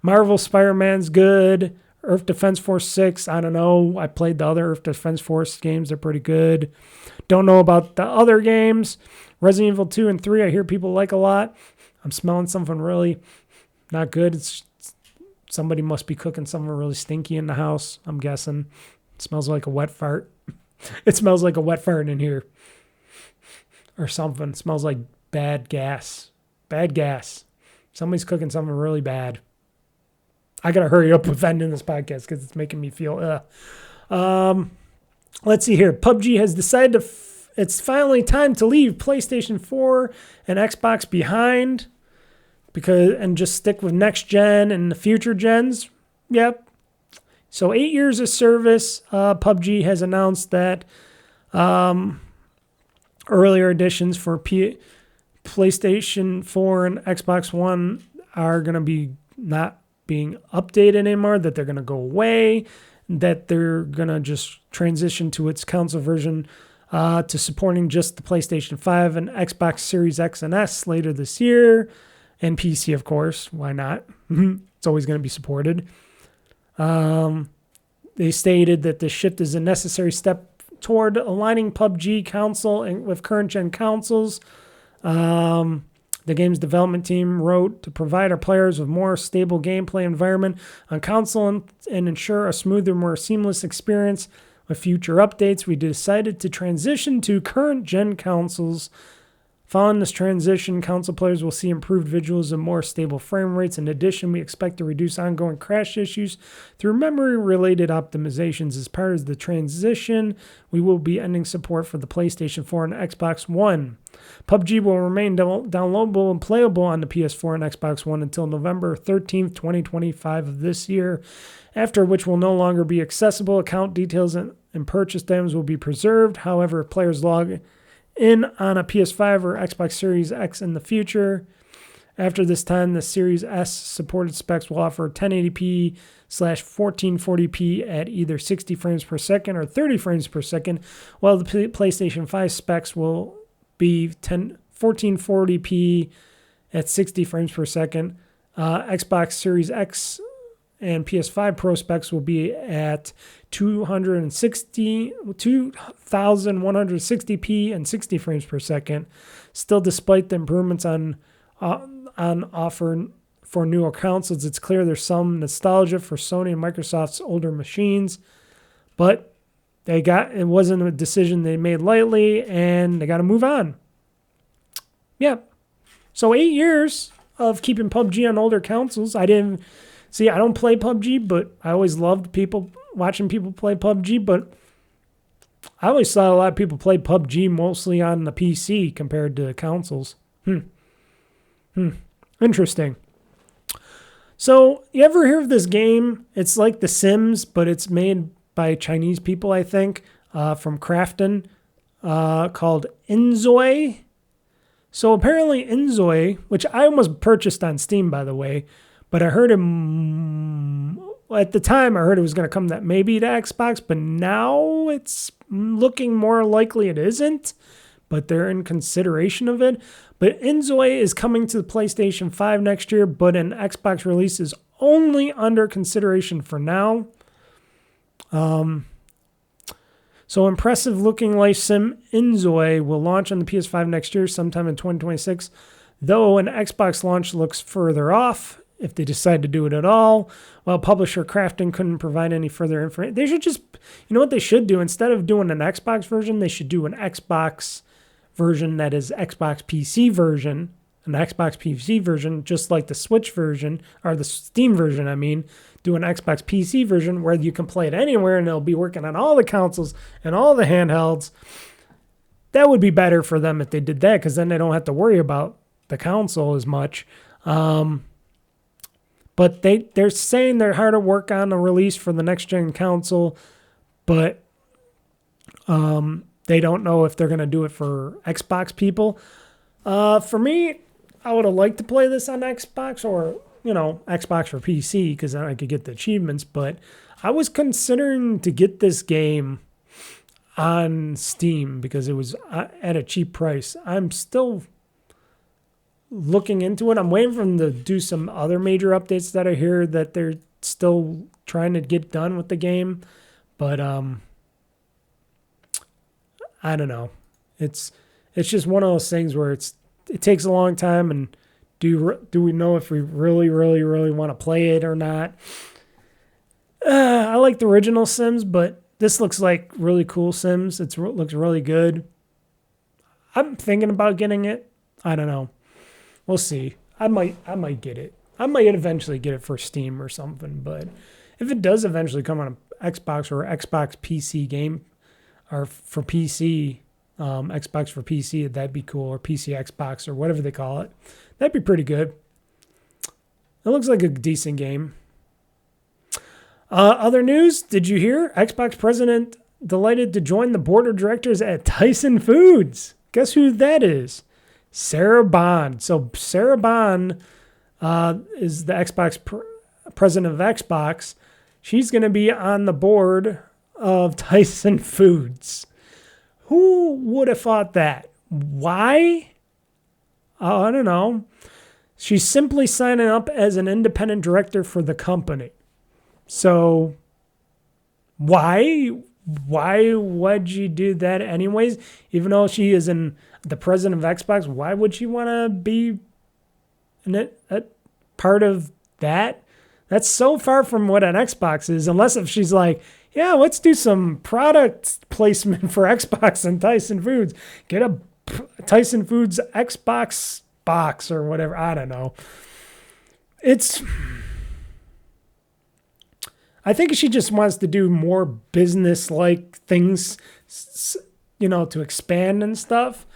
Marvel Spider-Man's good. Earth Defense Force 6, I don't know. I played the other Earth Defense Force games. They're pretty good. Don't know about the other games. Resident Evil 2 and 3, I hear people like a lot. I'm smelling something really not good. Somebody must be cooking something really stinky in the house, I'm guessing. It smells like a wet fart. It smells like a wet fart in here. Or something. It smells like bad gas. Bad gas. Somebody's cooking something really bad. I got to hurry up with ending this podcast because it's making me feel... Let's see here. PUBG has decided it's finally time to leave PlayStation 4 and Xbox behind and just stick with next gen and the future gens. Yep. So 8 years of service. PUBG has announced that earlier editions for PlayStation 4 and Xbox One are going to be not being updated anymore, that they're going to go away, that they're going to just transition to its console version to supporting just the PlayStation 5 and Xbox Series X and S later this year, and PC, of course. Why not? It's always going to be supported. They stated that this shift is a necessary step toward aligning PUBG console with current-gen consoles. The game's development team wrote to provide our players with more stable gameplay environment on console and ensure a smoother, more seamless experience with future updates. We decided to transition to current-gen consoles. Following this transition, console players will see improved visuals and more stable frame rates. In addition, we expect to reduce ongoing crash issues through memory-related optimizations. As part of the transition, we will be ending support for the PlayStation 4 and Xbox One. PUBG will remain downloadable and playable on the PS4 and Xbox One until November 13th, 2025 of this year, after which will no longer be accessible. Account details and purchase items will be preserved. However, if players log in on a PS5 or Xbox Series X in the future, after this time, the Series S supported specs will offer 1080p/1440p at either 60 frames per second or 30 frames per second, while the PlayStation 5 specs will be 1440p at 60 frames per second. Xbox Series X and PS5 Pro specs will be at 2160p and 60 frames per second. Still, despite the improvements on offer for newer consoles, it's clear there's some nostalgia for Sony and Microsoft's older machines, but it wasn't a decision they made lightly, and they got to move on. Yeah. So 8 years of keeping PUBG on older consoles. I don't play PUBG, but I always loved watching people play PUBG, but I always saw a lot of people play PUBG mostly on the PC compared to consoles. Interesting. So, you ever hear of this game? It's like The Sims, but it's made by Chinese people, I think, from Crafton, called Inzoi. So apparently Inzoi, which I almost purchased on Steam, by the way, but I heard at the time I heard it was going to come maybe to Xbox, but now it's looking more likely it isn't, but they're in consideration of it. But Inzoi is coming to the PlayStation 5 next year, but an Xbox release is only under consideration for now. So impressive looking life sim Inzoi will launch on the PS5 next year, sometime in 2026. Though an Xbox launch looks further off, if they decide to do it at all, while publisher Crafton couldn't provide any further information. They should just, you know what they should do? Instead of doing an Xbox version, they should do an Xbox version that is Xbox PC version, an Xbox PC version, just like the Switch version, or the Steam version, I mean, do an Xbox PC version where you can play it anywhere and it'll be working on all the consoles and all the handhelds. That would be better for them if they did that, because then they don't have to worry about the console as much. But they're saying they're hard at work on a release for the next gen console, but they don't know if they're going to do it for Xbox people. For me, I would have liked to play this on Xbox, or, you know, Xbox for PC, because then I could get the achievements. But I was considering to get this game on Steam because it was at a cheap price. I'm still looking into it. I'm waiting for them to do some other major updates that I hear that they're still trying to get done with the game. But I don't know. It's just one of those things where it takes a long time, and do we know if we really want to play it or not? I like the original Sims, but this looks like really cool Sims. It looks really good. I'm thinking about getting it. I don't know. We'll see. I might get it. I might eventually get it for Steam or something. But if it does eventually come on an Xbox or Xbox PC game, or for PC, Xbox for PC, that'd be cool. Or PC Xbox, or whatever they call it. That'd be pretty good. It looks like a decent game. Other news, did you hear? Xbox president delighted to join the board of directors at Tyson Foods. Guess who that is? Sarah Bond. So Sarah Bond is the Xbox president of Xbox. She's going to be on the board of Tyson Foods. Who would have thought that? Why? I don't know. She's simply signing up as an independent director for the company. So why would you do that anyways? Even though she is the president of Xbox, why would she want to be a part of that? That's so far from what an Xbox is, unless if she's like, yeah, let's do some product placement for Xbox and Tyson Foods. Get a Tyson Foods Xbox box or whatever. I don't know. I think she just wants to do more business-like things, you know, to expand and stuff.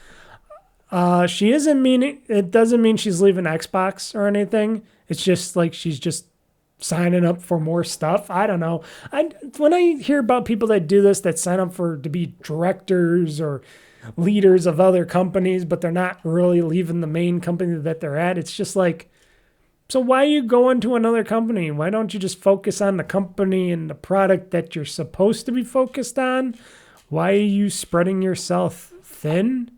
She isn't meaning, it doesn't mean she's leaving Xbox or anything. It's just like she's just signing up for more stuff. I don't know. When I hear about people that do this, that sign up to be directors or leaders of other companies, but they're not really leaving the main company that they're at, it's just like, so why are you going to another company? Why don't you just focus on the company and the product that you're supposed to be focused on? Why are you spreading yourself thin?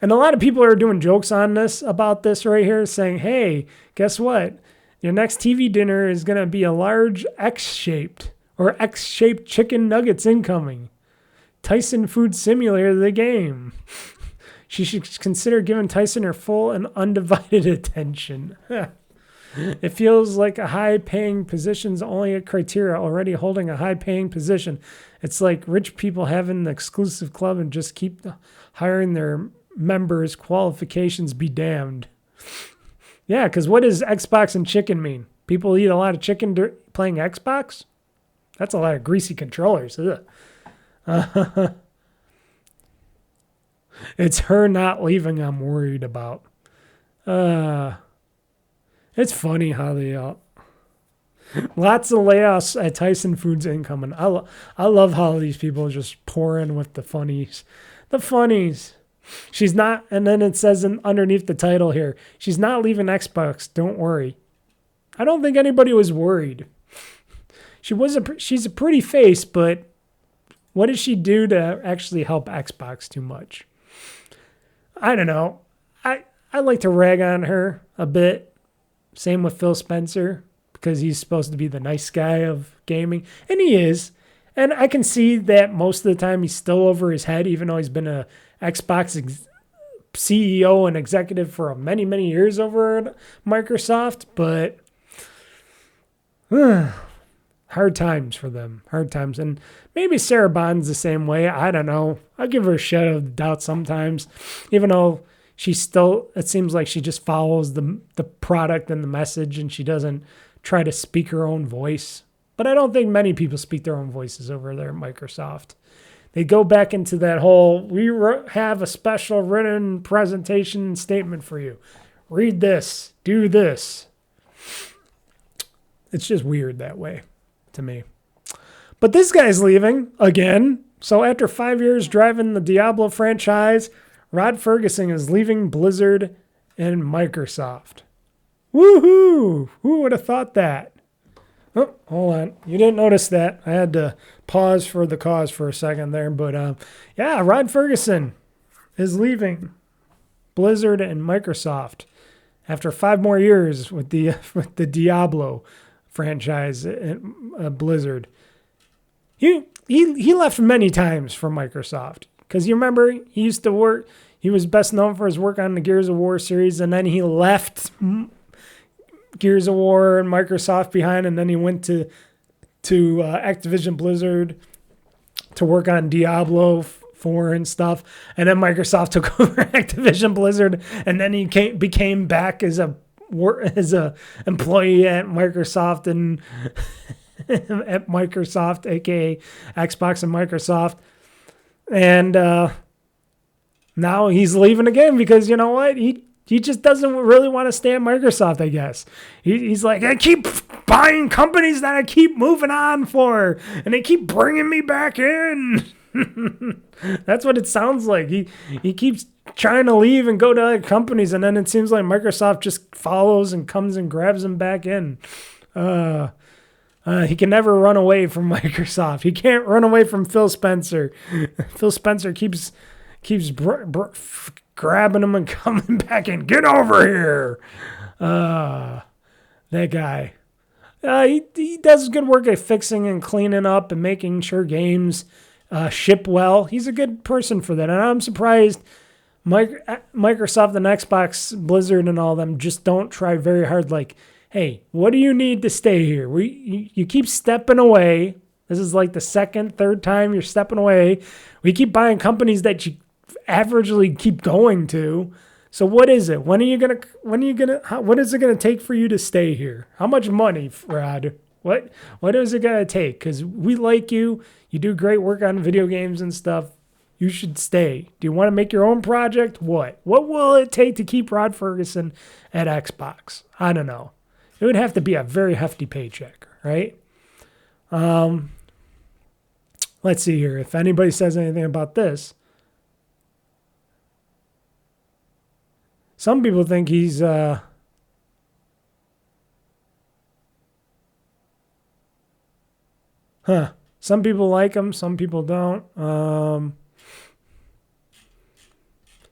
And a lot of people are doing jokes on this, about this right here, saying, hey, guess what? Your next TV dinner is going to be a large X-shaped chicken nuggets incoming. Tyson Food Simulator, the game. She should consider giving Tyson her full and undivided attention. It feels like a high-paying position's only a criteria, already holding a high-paying position. It's like rich people having the exclusive club and just keep hiring their members. Qualifications be damned. Yeah, because what does Xbox and chicken mean? People eat a lot of chicken playing Xbox? That's a lot of greasy controllers. It's her not leaving I'm worried about. It's funny how they lots of layoffs at Tyson Foods incoming. I love how these people just pour in with the funnies. The funnies. She's not, and then it says underneath the title here, she's not leaving Xbox, don't worry. I don't think anybody was worried. She's a pretty face, but what did she do to actually help Xbox too much? I don't know. I like to rag on her a bit. Same with Phil Spencer. because he's supposed to be the nice guy of gaming, and he is. And I can see that most of the time he's still over his head, even though he's been a Xbox CEO and executive for many, many years over at Microsoft. But hard times for them. Hard times. And maybe Sarah Bond's the same way. I don't know. I give her a shadow of doubt sometimes, even though she still, it seems like she just follows the product and the message, and she doesn't try to speak her own voice. But I don't think many people speak their own voices over there at Microsoft. They go back into that whole, we have a special written presentation statement for you. Read this. Do this. It's just weird that way to me. But this guy's leaving again. So after 5 years driving the Diablo franchise, Rod Ferguson is leaving Blizzard and Microsoft. Woohoo! Who would have thought that? Oh, hold on. You didn't notice that. I had to pause for the cause for a second there. But yeah, Rod Ferguson is leaving Blizzard and Microsoft after 5 more years with the Diablo franchise at Blizzard. He left many times from Microsoft. Because you remember, he used to work, he was best known for his work on the Gears of War series, and then he left Gears of War and Microsoft behind, and then he went to Activision Blizzard to work on Diablo 4 and stuff, and then Microsoft took over Activision Blizzard, and then he became back as a employee at Microsoft and at Microsoft, aka Xbox and Microsoft. And now he's leaving again because, you know what? He just doesn't really want to stay at Microsoft, I guess. He's like, I keep buying companies that I keep moving on for, and they keep bringing me back in. That's what it sounds like. He keeps trying to leave and go to other companies, and then it seems like Microsoft just follows and comes and grabs him back in. He can never run away from Microsoft. He can't run away from Phil Spencer. Phil Spencer keeps grabbing him and coming back in. Get over here. That guy. He does good work at fixing and cleaning up and making sure games ship well. He's a good person for that. And I'm surprised Microsoft and Xbox, Blizzard and all them just don't try very hard. Like, hey, what do you need to stay here? You keep stepping away. This is like the second, third time you're stepping away. We keep buying companies that you averagely keep going to. So what is it? What is it gonna take for you to stay here? How much money, Rod? What is it gonna take? Because we like you. You do great work on video games and stuff. You should stay. Do you want to make your own project? What will it take to keep Rod Ferguson at Xbox? I don't know. It would have to be a very hefty paycheck, right? Let's see here. If anybody says anything about this. Some people think he's... Some people like him. Some people don't.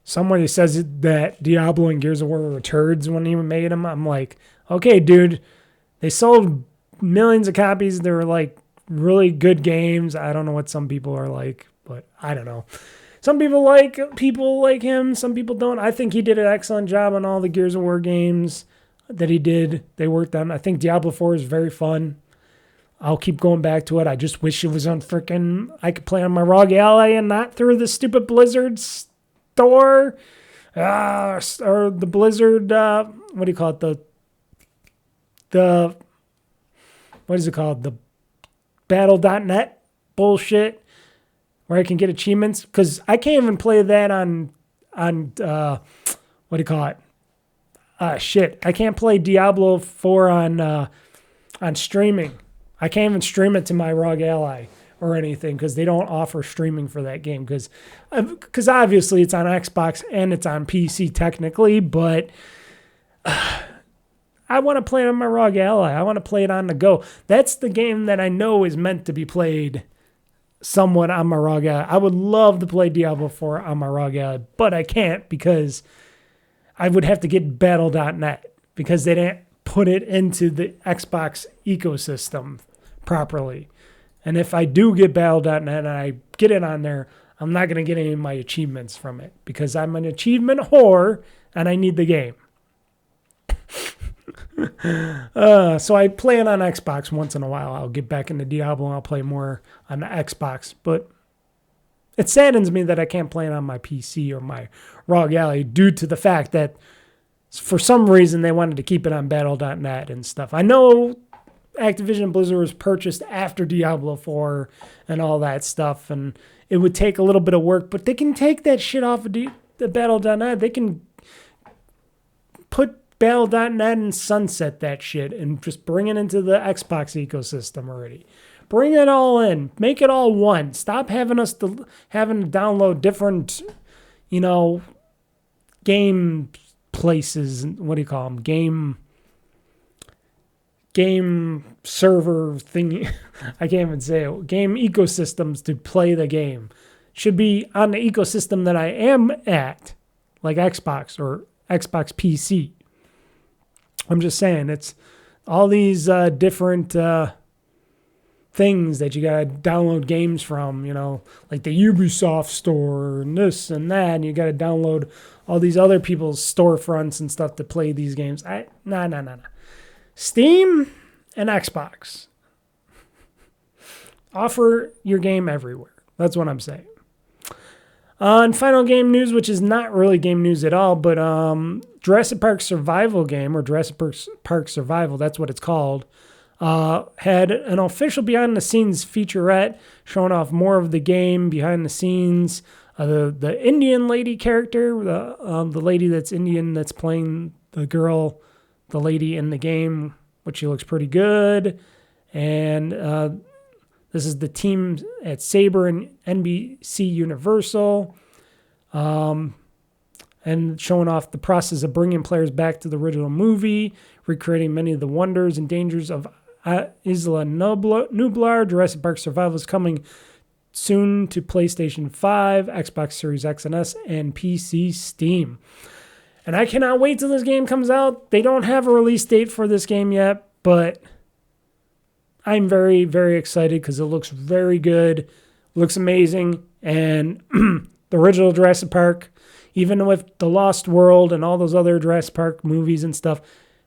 Somebody says that Diablo and Gears of War were turds when he made them. I'm like... Okay, dude, they sold millions of copies. They were like really good games. I don't know what some people are like, but I don't know. Some people like him. Some people don't. I think he did an excellent job on all the Gears of War games that he did. They worked on. I think Diablo 4 is very fun. I'll keep going back to it. I just wish it was on I could play on my ROG Ally and not through the stupid Blizzard store. Or the Blizzard, what do you call it? What is it called? The battle.net bullshit where I can get achievements. Because I can't even play that on what do you call it? Shit. I can't play Diablo 4 on streaming. I can't even stream it to my ROG Ally or anything because they don't offer streaming for that game. Because obviously it's on Xbox and it's on PC technically, but... I want to play it on my ROG Ally. I want to play it on the go. That's the game that I know is meant to be played somewhat on my ROG Ally. I would love to play Diablo 4 on my ROG Ally, but I can't because I would have to get battle.net because they didn't put it into the Xbox ecosystem properly. And if I do get Battle.net and I get it on there, I'm not going to get any of my achievements from it because I'm an achievement whore and I need the game. So I play it on Xbox once in a while. I'll get back into Diablo and I'll play more on the Xbox. But it saddens me that I can't play it on my PC or my ROG Ally due to the fact that for some reason they wanted to keep it on Battle.net and stuff. I know Activision Blizzard was purchased after Diablo 4 and all that stuff, and it would take a little bit of work, but they can take that shit off of the Battle.net. They can put Battle.net and sunset that shit and just bring it into the Xbox ecosystem already. Bring it all in. Make it all one. Stop having us having to download different, game places. What do you call them? Game server thing. I can't even say it. Game ecosystems to play the game. Should be on the ecosystem that I am at, like Xbox or Xbox PC. I'm just saying, it's all these different things that you got to download games from, like the Ubisoft store and this and that, and you got to download all these other people's storefronts and stuff to play these games. No. Steam and Xbox. Offer your game everywhere. That's what I'm saying. And final game news, which is not really game news at all, but Jurassic Park Survival game, or Jurassic Park Survival, that's what it's called, had an official behind-the-scenes featurette showing off more of the game behind the scenes. The Indian lady character, the lady that's Indian that's playing the lady in the game, which she looks pretty good. And this is the team at Saber and NBC Universal. And showing off the process of bringing players back to the original movie, recreating many of the wonders and dangers of Isla Nublar. Jurassic Park Survival is coming soon to PlayStation 5, Xbox Series X and S, and PC Steam. And I cannot wait till this game comes out. They don't have a release date for this game yet, but I'm very, very excited because it looks very good, looks amazing, and the original Jurassic Park, even with The Lost World and all those other Jurassic Park movies and stuff,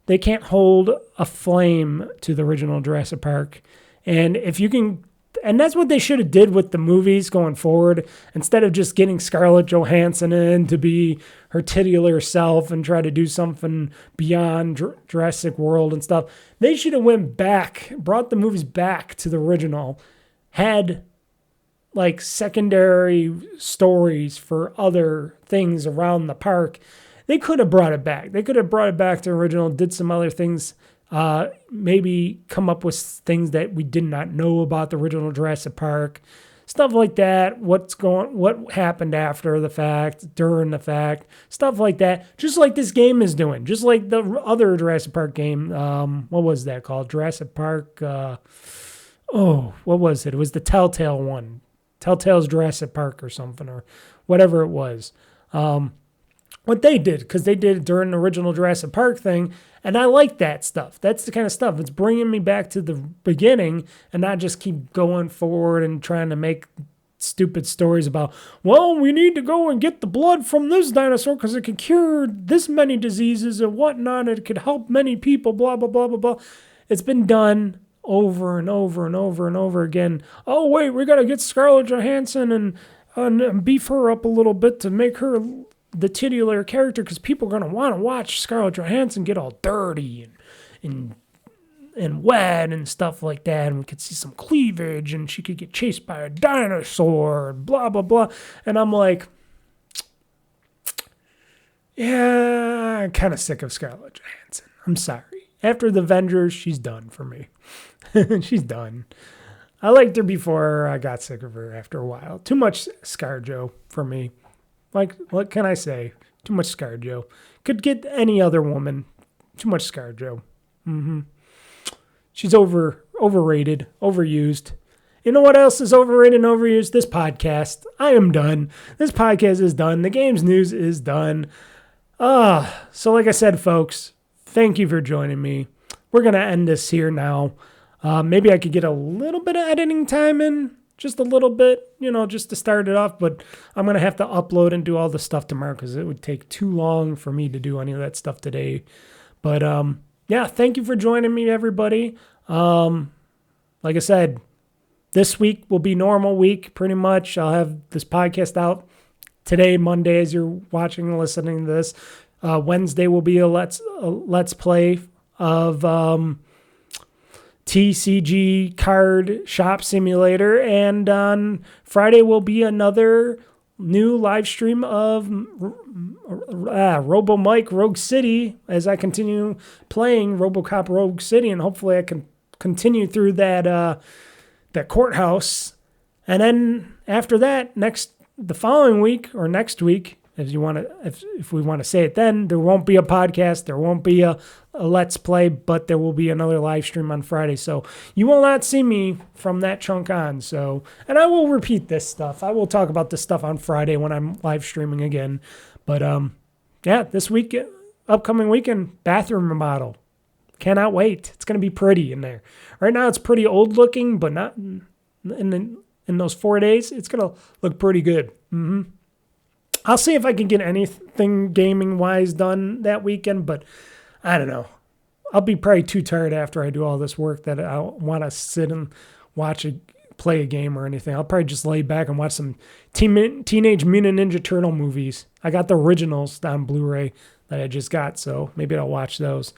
they can't hold a flame to the original Jurassic Park. And if you can, and that's what they should have did with the movies going forward, instead of just getting Scarlett Johansson in to be her titular self and try to do something beyond Jurassic World and stuff. They should have went back, brought the movies back to the original, had like secondary stories for other things around the park. They could have brought it back. They could have brought it back to original, did some other things, maybe come up with things that we did not know about the original Jurassic Park, stuff like that. What happened after the fact, during the fact, stuff like that. Just like this game is doing, just like the other Jurassic Park game. What was that called? Jurassic Park. What was it? It was the Telltale one. Telltale's Jurassic Park or something, or whatever it was. What they did, because they did it during the original Jurassic Park thing, and I like that stuff. That's the kind of stuff. It's bringing me back to the beginning and not just keep going forward and trying to make stupid stories about, well, we need to go and get the blood from this dinosaur because it can cure this many diseases and whatnot. It could help many people, blah, blah, blah, blah, blah. It's been done over and over and over and over again. Oh, wait, we got to get Scarlett Johansson and beef her up a little bit to make her the titular character because people are going to want to watch Scarlett Johansson get all dirty and wet and stuff like that. And we could see some cleavage and she could get chased by a dinosaur and blah, blah, blah. And I'm like, yeah, I'm kind of sick of Scarlett Johansson. I'm sorry. After the Avengers, she's done for me. She's done. I liked her before. I got sick of her after a while. Too much ScarJo for me. Like, what can I say? Too much ScarJo. Could get any other woman. Too much ScarJo. She's overrated, overused. You know what else is overrated and overused? This podcast. I am done. This podcast is done. The games news is done. So like I said, folks, thank you for joining me. We're going to end this here now. Maybe I could get a little bit of editing time in, just a little bit, just to start it off. But I'm going to have to upload and do all the stuff tomorrow because it would take too long for me to do any of that stuff today. But yeah, thank you for joining me, everybody. Like I said, this week will be normal week, pretty much. I'll have this podcast out today, Monday, as you're watching and listening to this. Wednesday will be a let's play of TCG Card Shop Simulator, and on Friday will be another new live stream of RoboMike Rogue City as I continue playing RoboCop Rogue City, and hopefully I can continue through that courthouse. And then after that, the following week or next week, if we want to say it, then there won't be a podcast, there won't be a let's play, but there will be another live stream on Friday. So you will not see me from that chunk on. So, and I will repeat this stuff. I will talk about this stuff on Friday when I'm live streaming again. But yeah, this week, upcoming weekend, bathroom remodel. Cannot wait. It's going to be pretty in there. Right now it's pretty old looking, but not in those 4 days. It's going to look pretty good. I'll see if I can get anything gaming-wise done that weekend, but I don't know. I'll be probably too tired after I do all this work that I want to sit and play a game or anything. I'll probably just lay back and watch some Teenage Mutant Ninja Turtle movies. I got the originals on Blu-ray that I just got, so maybe I'll watch those.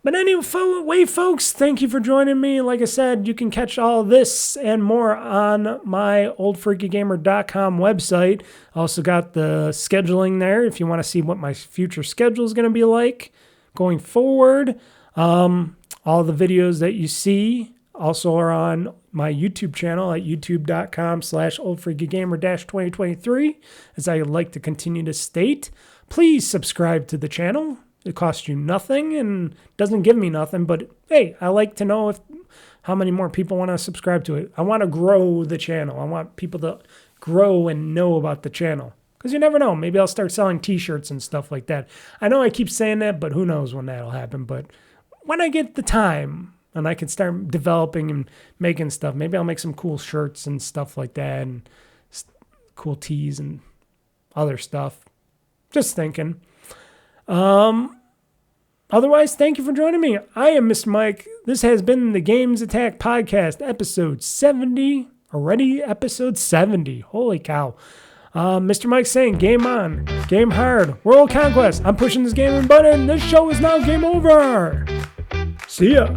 But anyway, folks, thank you for joining me. Like I said, you can catch all this and more on my OldFreakyGamer.com website. I also got the scheduling there if you want to see what my future schedule is going to be like going forward. All the videos that you see also are on my YouTube channel at youtube.com/OldFreakyGamer-2023. As I like to continue to state, please subscribe to the channel. It costs you nothing and doesn't give me nothing, but hey, I like to know how many more people want to subscribe to it. I want to grow the channel. I want people to grow and know about the channel. Because you never know. Maybe I'll start selling t-shirts and stuff like that. I know I keep saying that, but who knows when that'll happen. But when I get the time and I can start developing and making stuff, maybe I'll make some cool shirts and stuff like that and cool tees and other stuff. Just thinking. Otherwise, thank you for joining me. I am Mr. Mike. This has been the GamezAttack podcast, episode 70. Already episode 70. Holy cow. Mr. Mike saying, game on, game hard, world conquest. I'm pushing this gaming button. This show is now game over. See ya.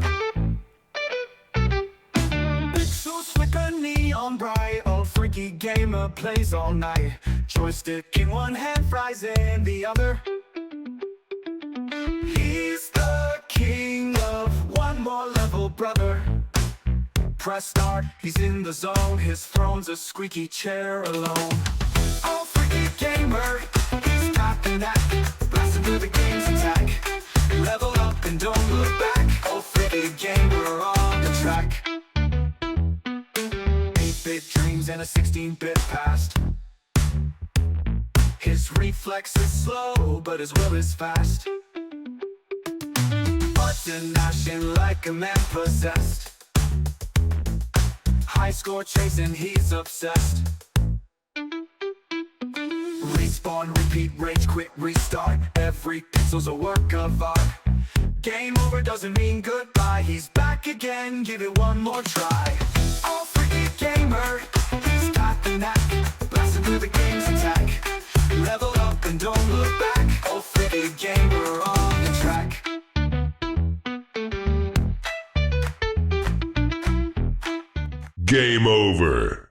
Pixels flicker neon bright. Old freaky gamer plays all night. Joystick in one hand, fries in the other. He's the king of one more level, brother. Press start, he's in the zone. His throne's a squeaky chair alone. Oh, freaky gamer, he's got the knack. Blasting through the GamezAttack. Level up and don't look back. Oh, freaky gamer on the track. 8-bit dreams and a 16-bit past. His reflex is slow, but his will is fast. Button mashing like a man possessed. High score chasing, he's obsessed. Respawn, repeat, rage, quit, restart. Every pixel's a work of art. Game over doesn't mean goodbye. He's back again, give it one more try. Oh, freaky gamer, he's got the knack. Blasting through the GamezAttack. Level up and don't look back. Oh, freaky gamer on the track. Game over.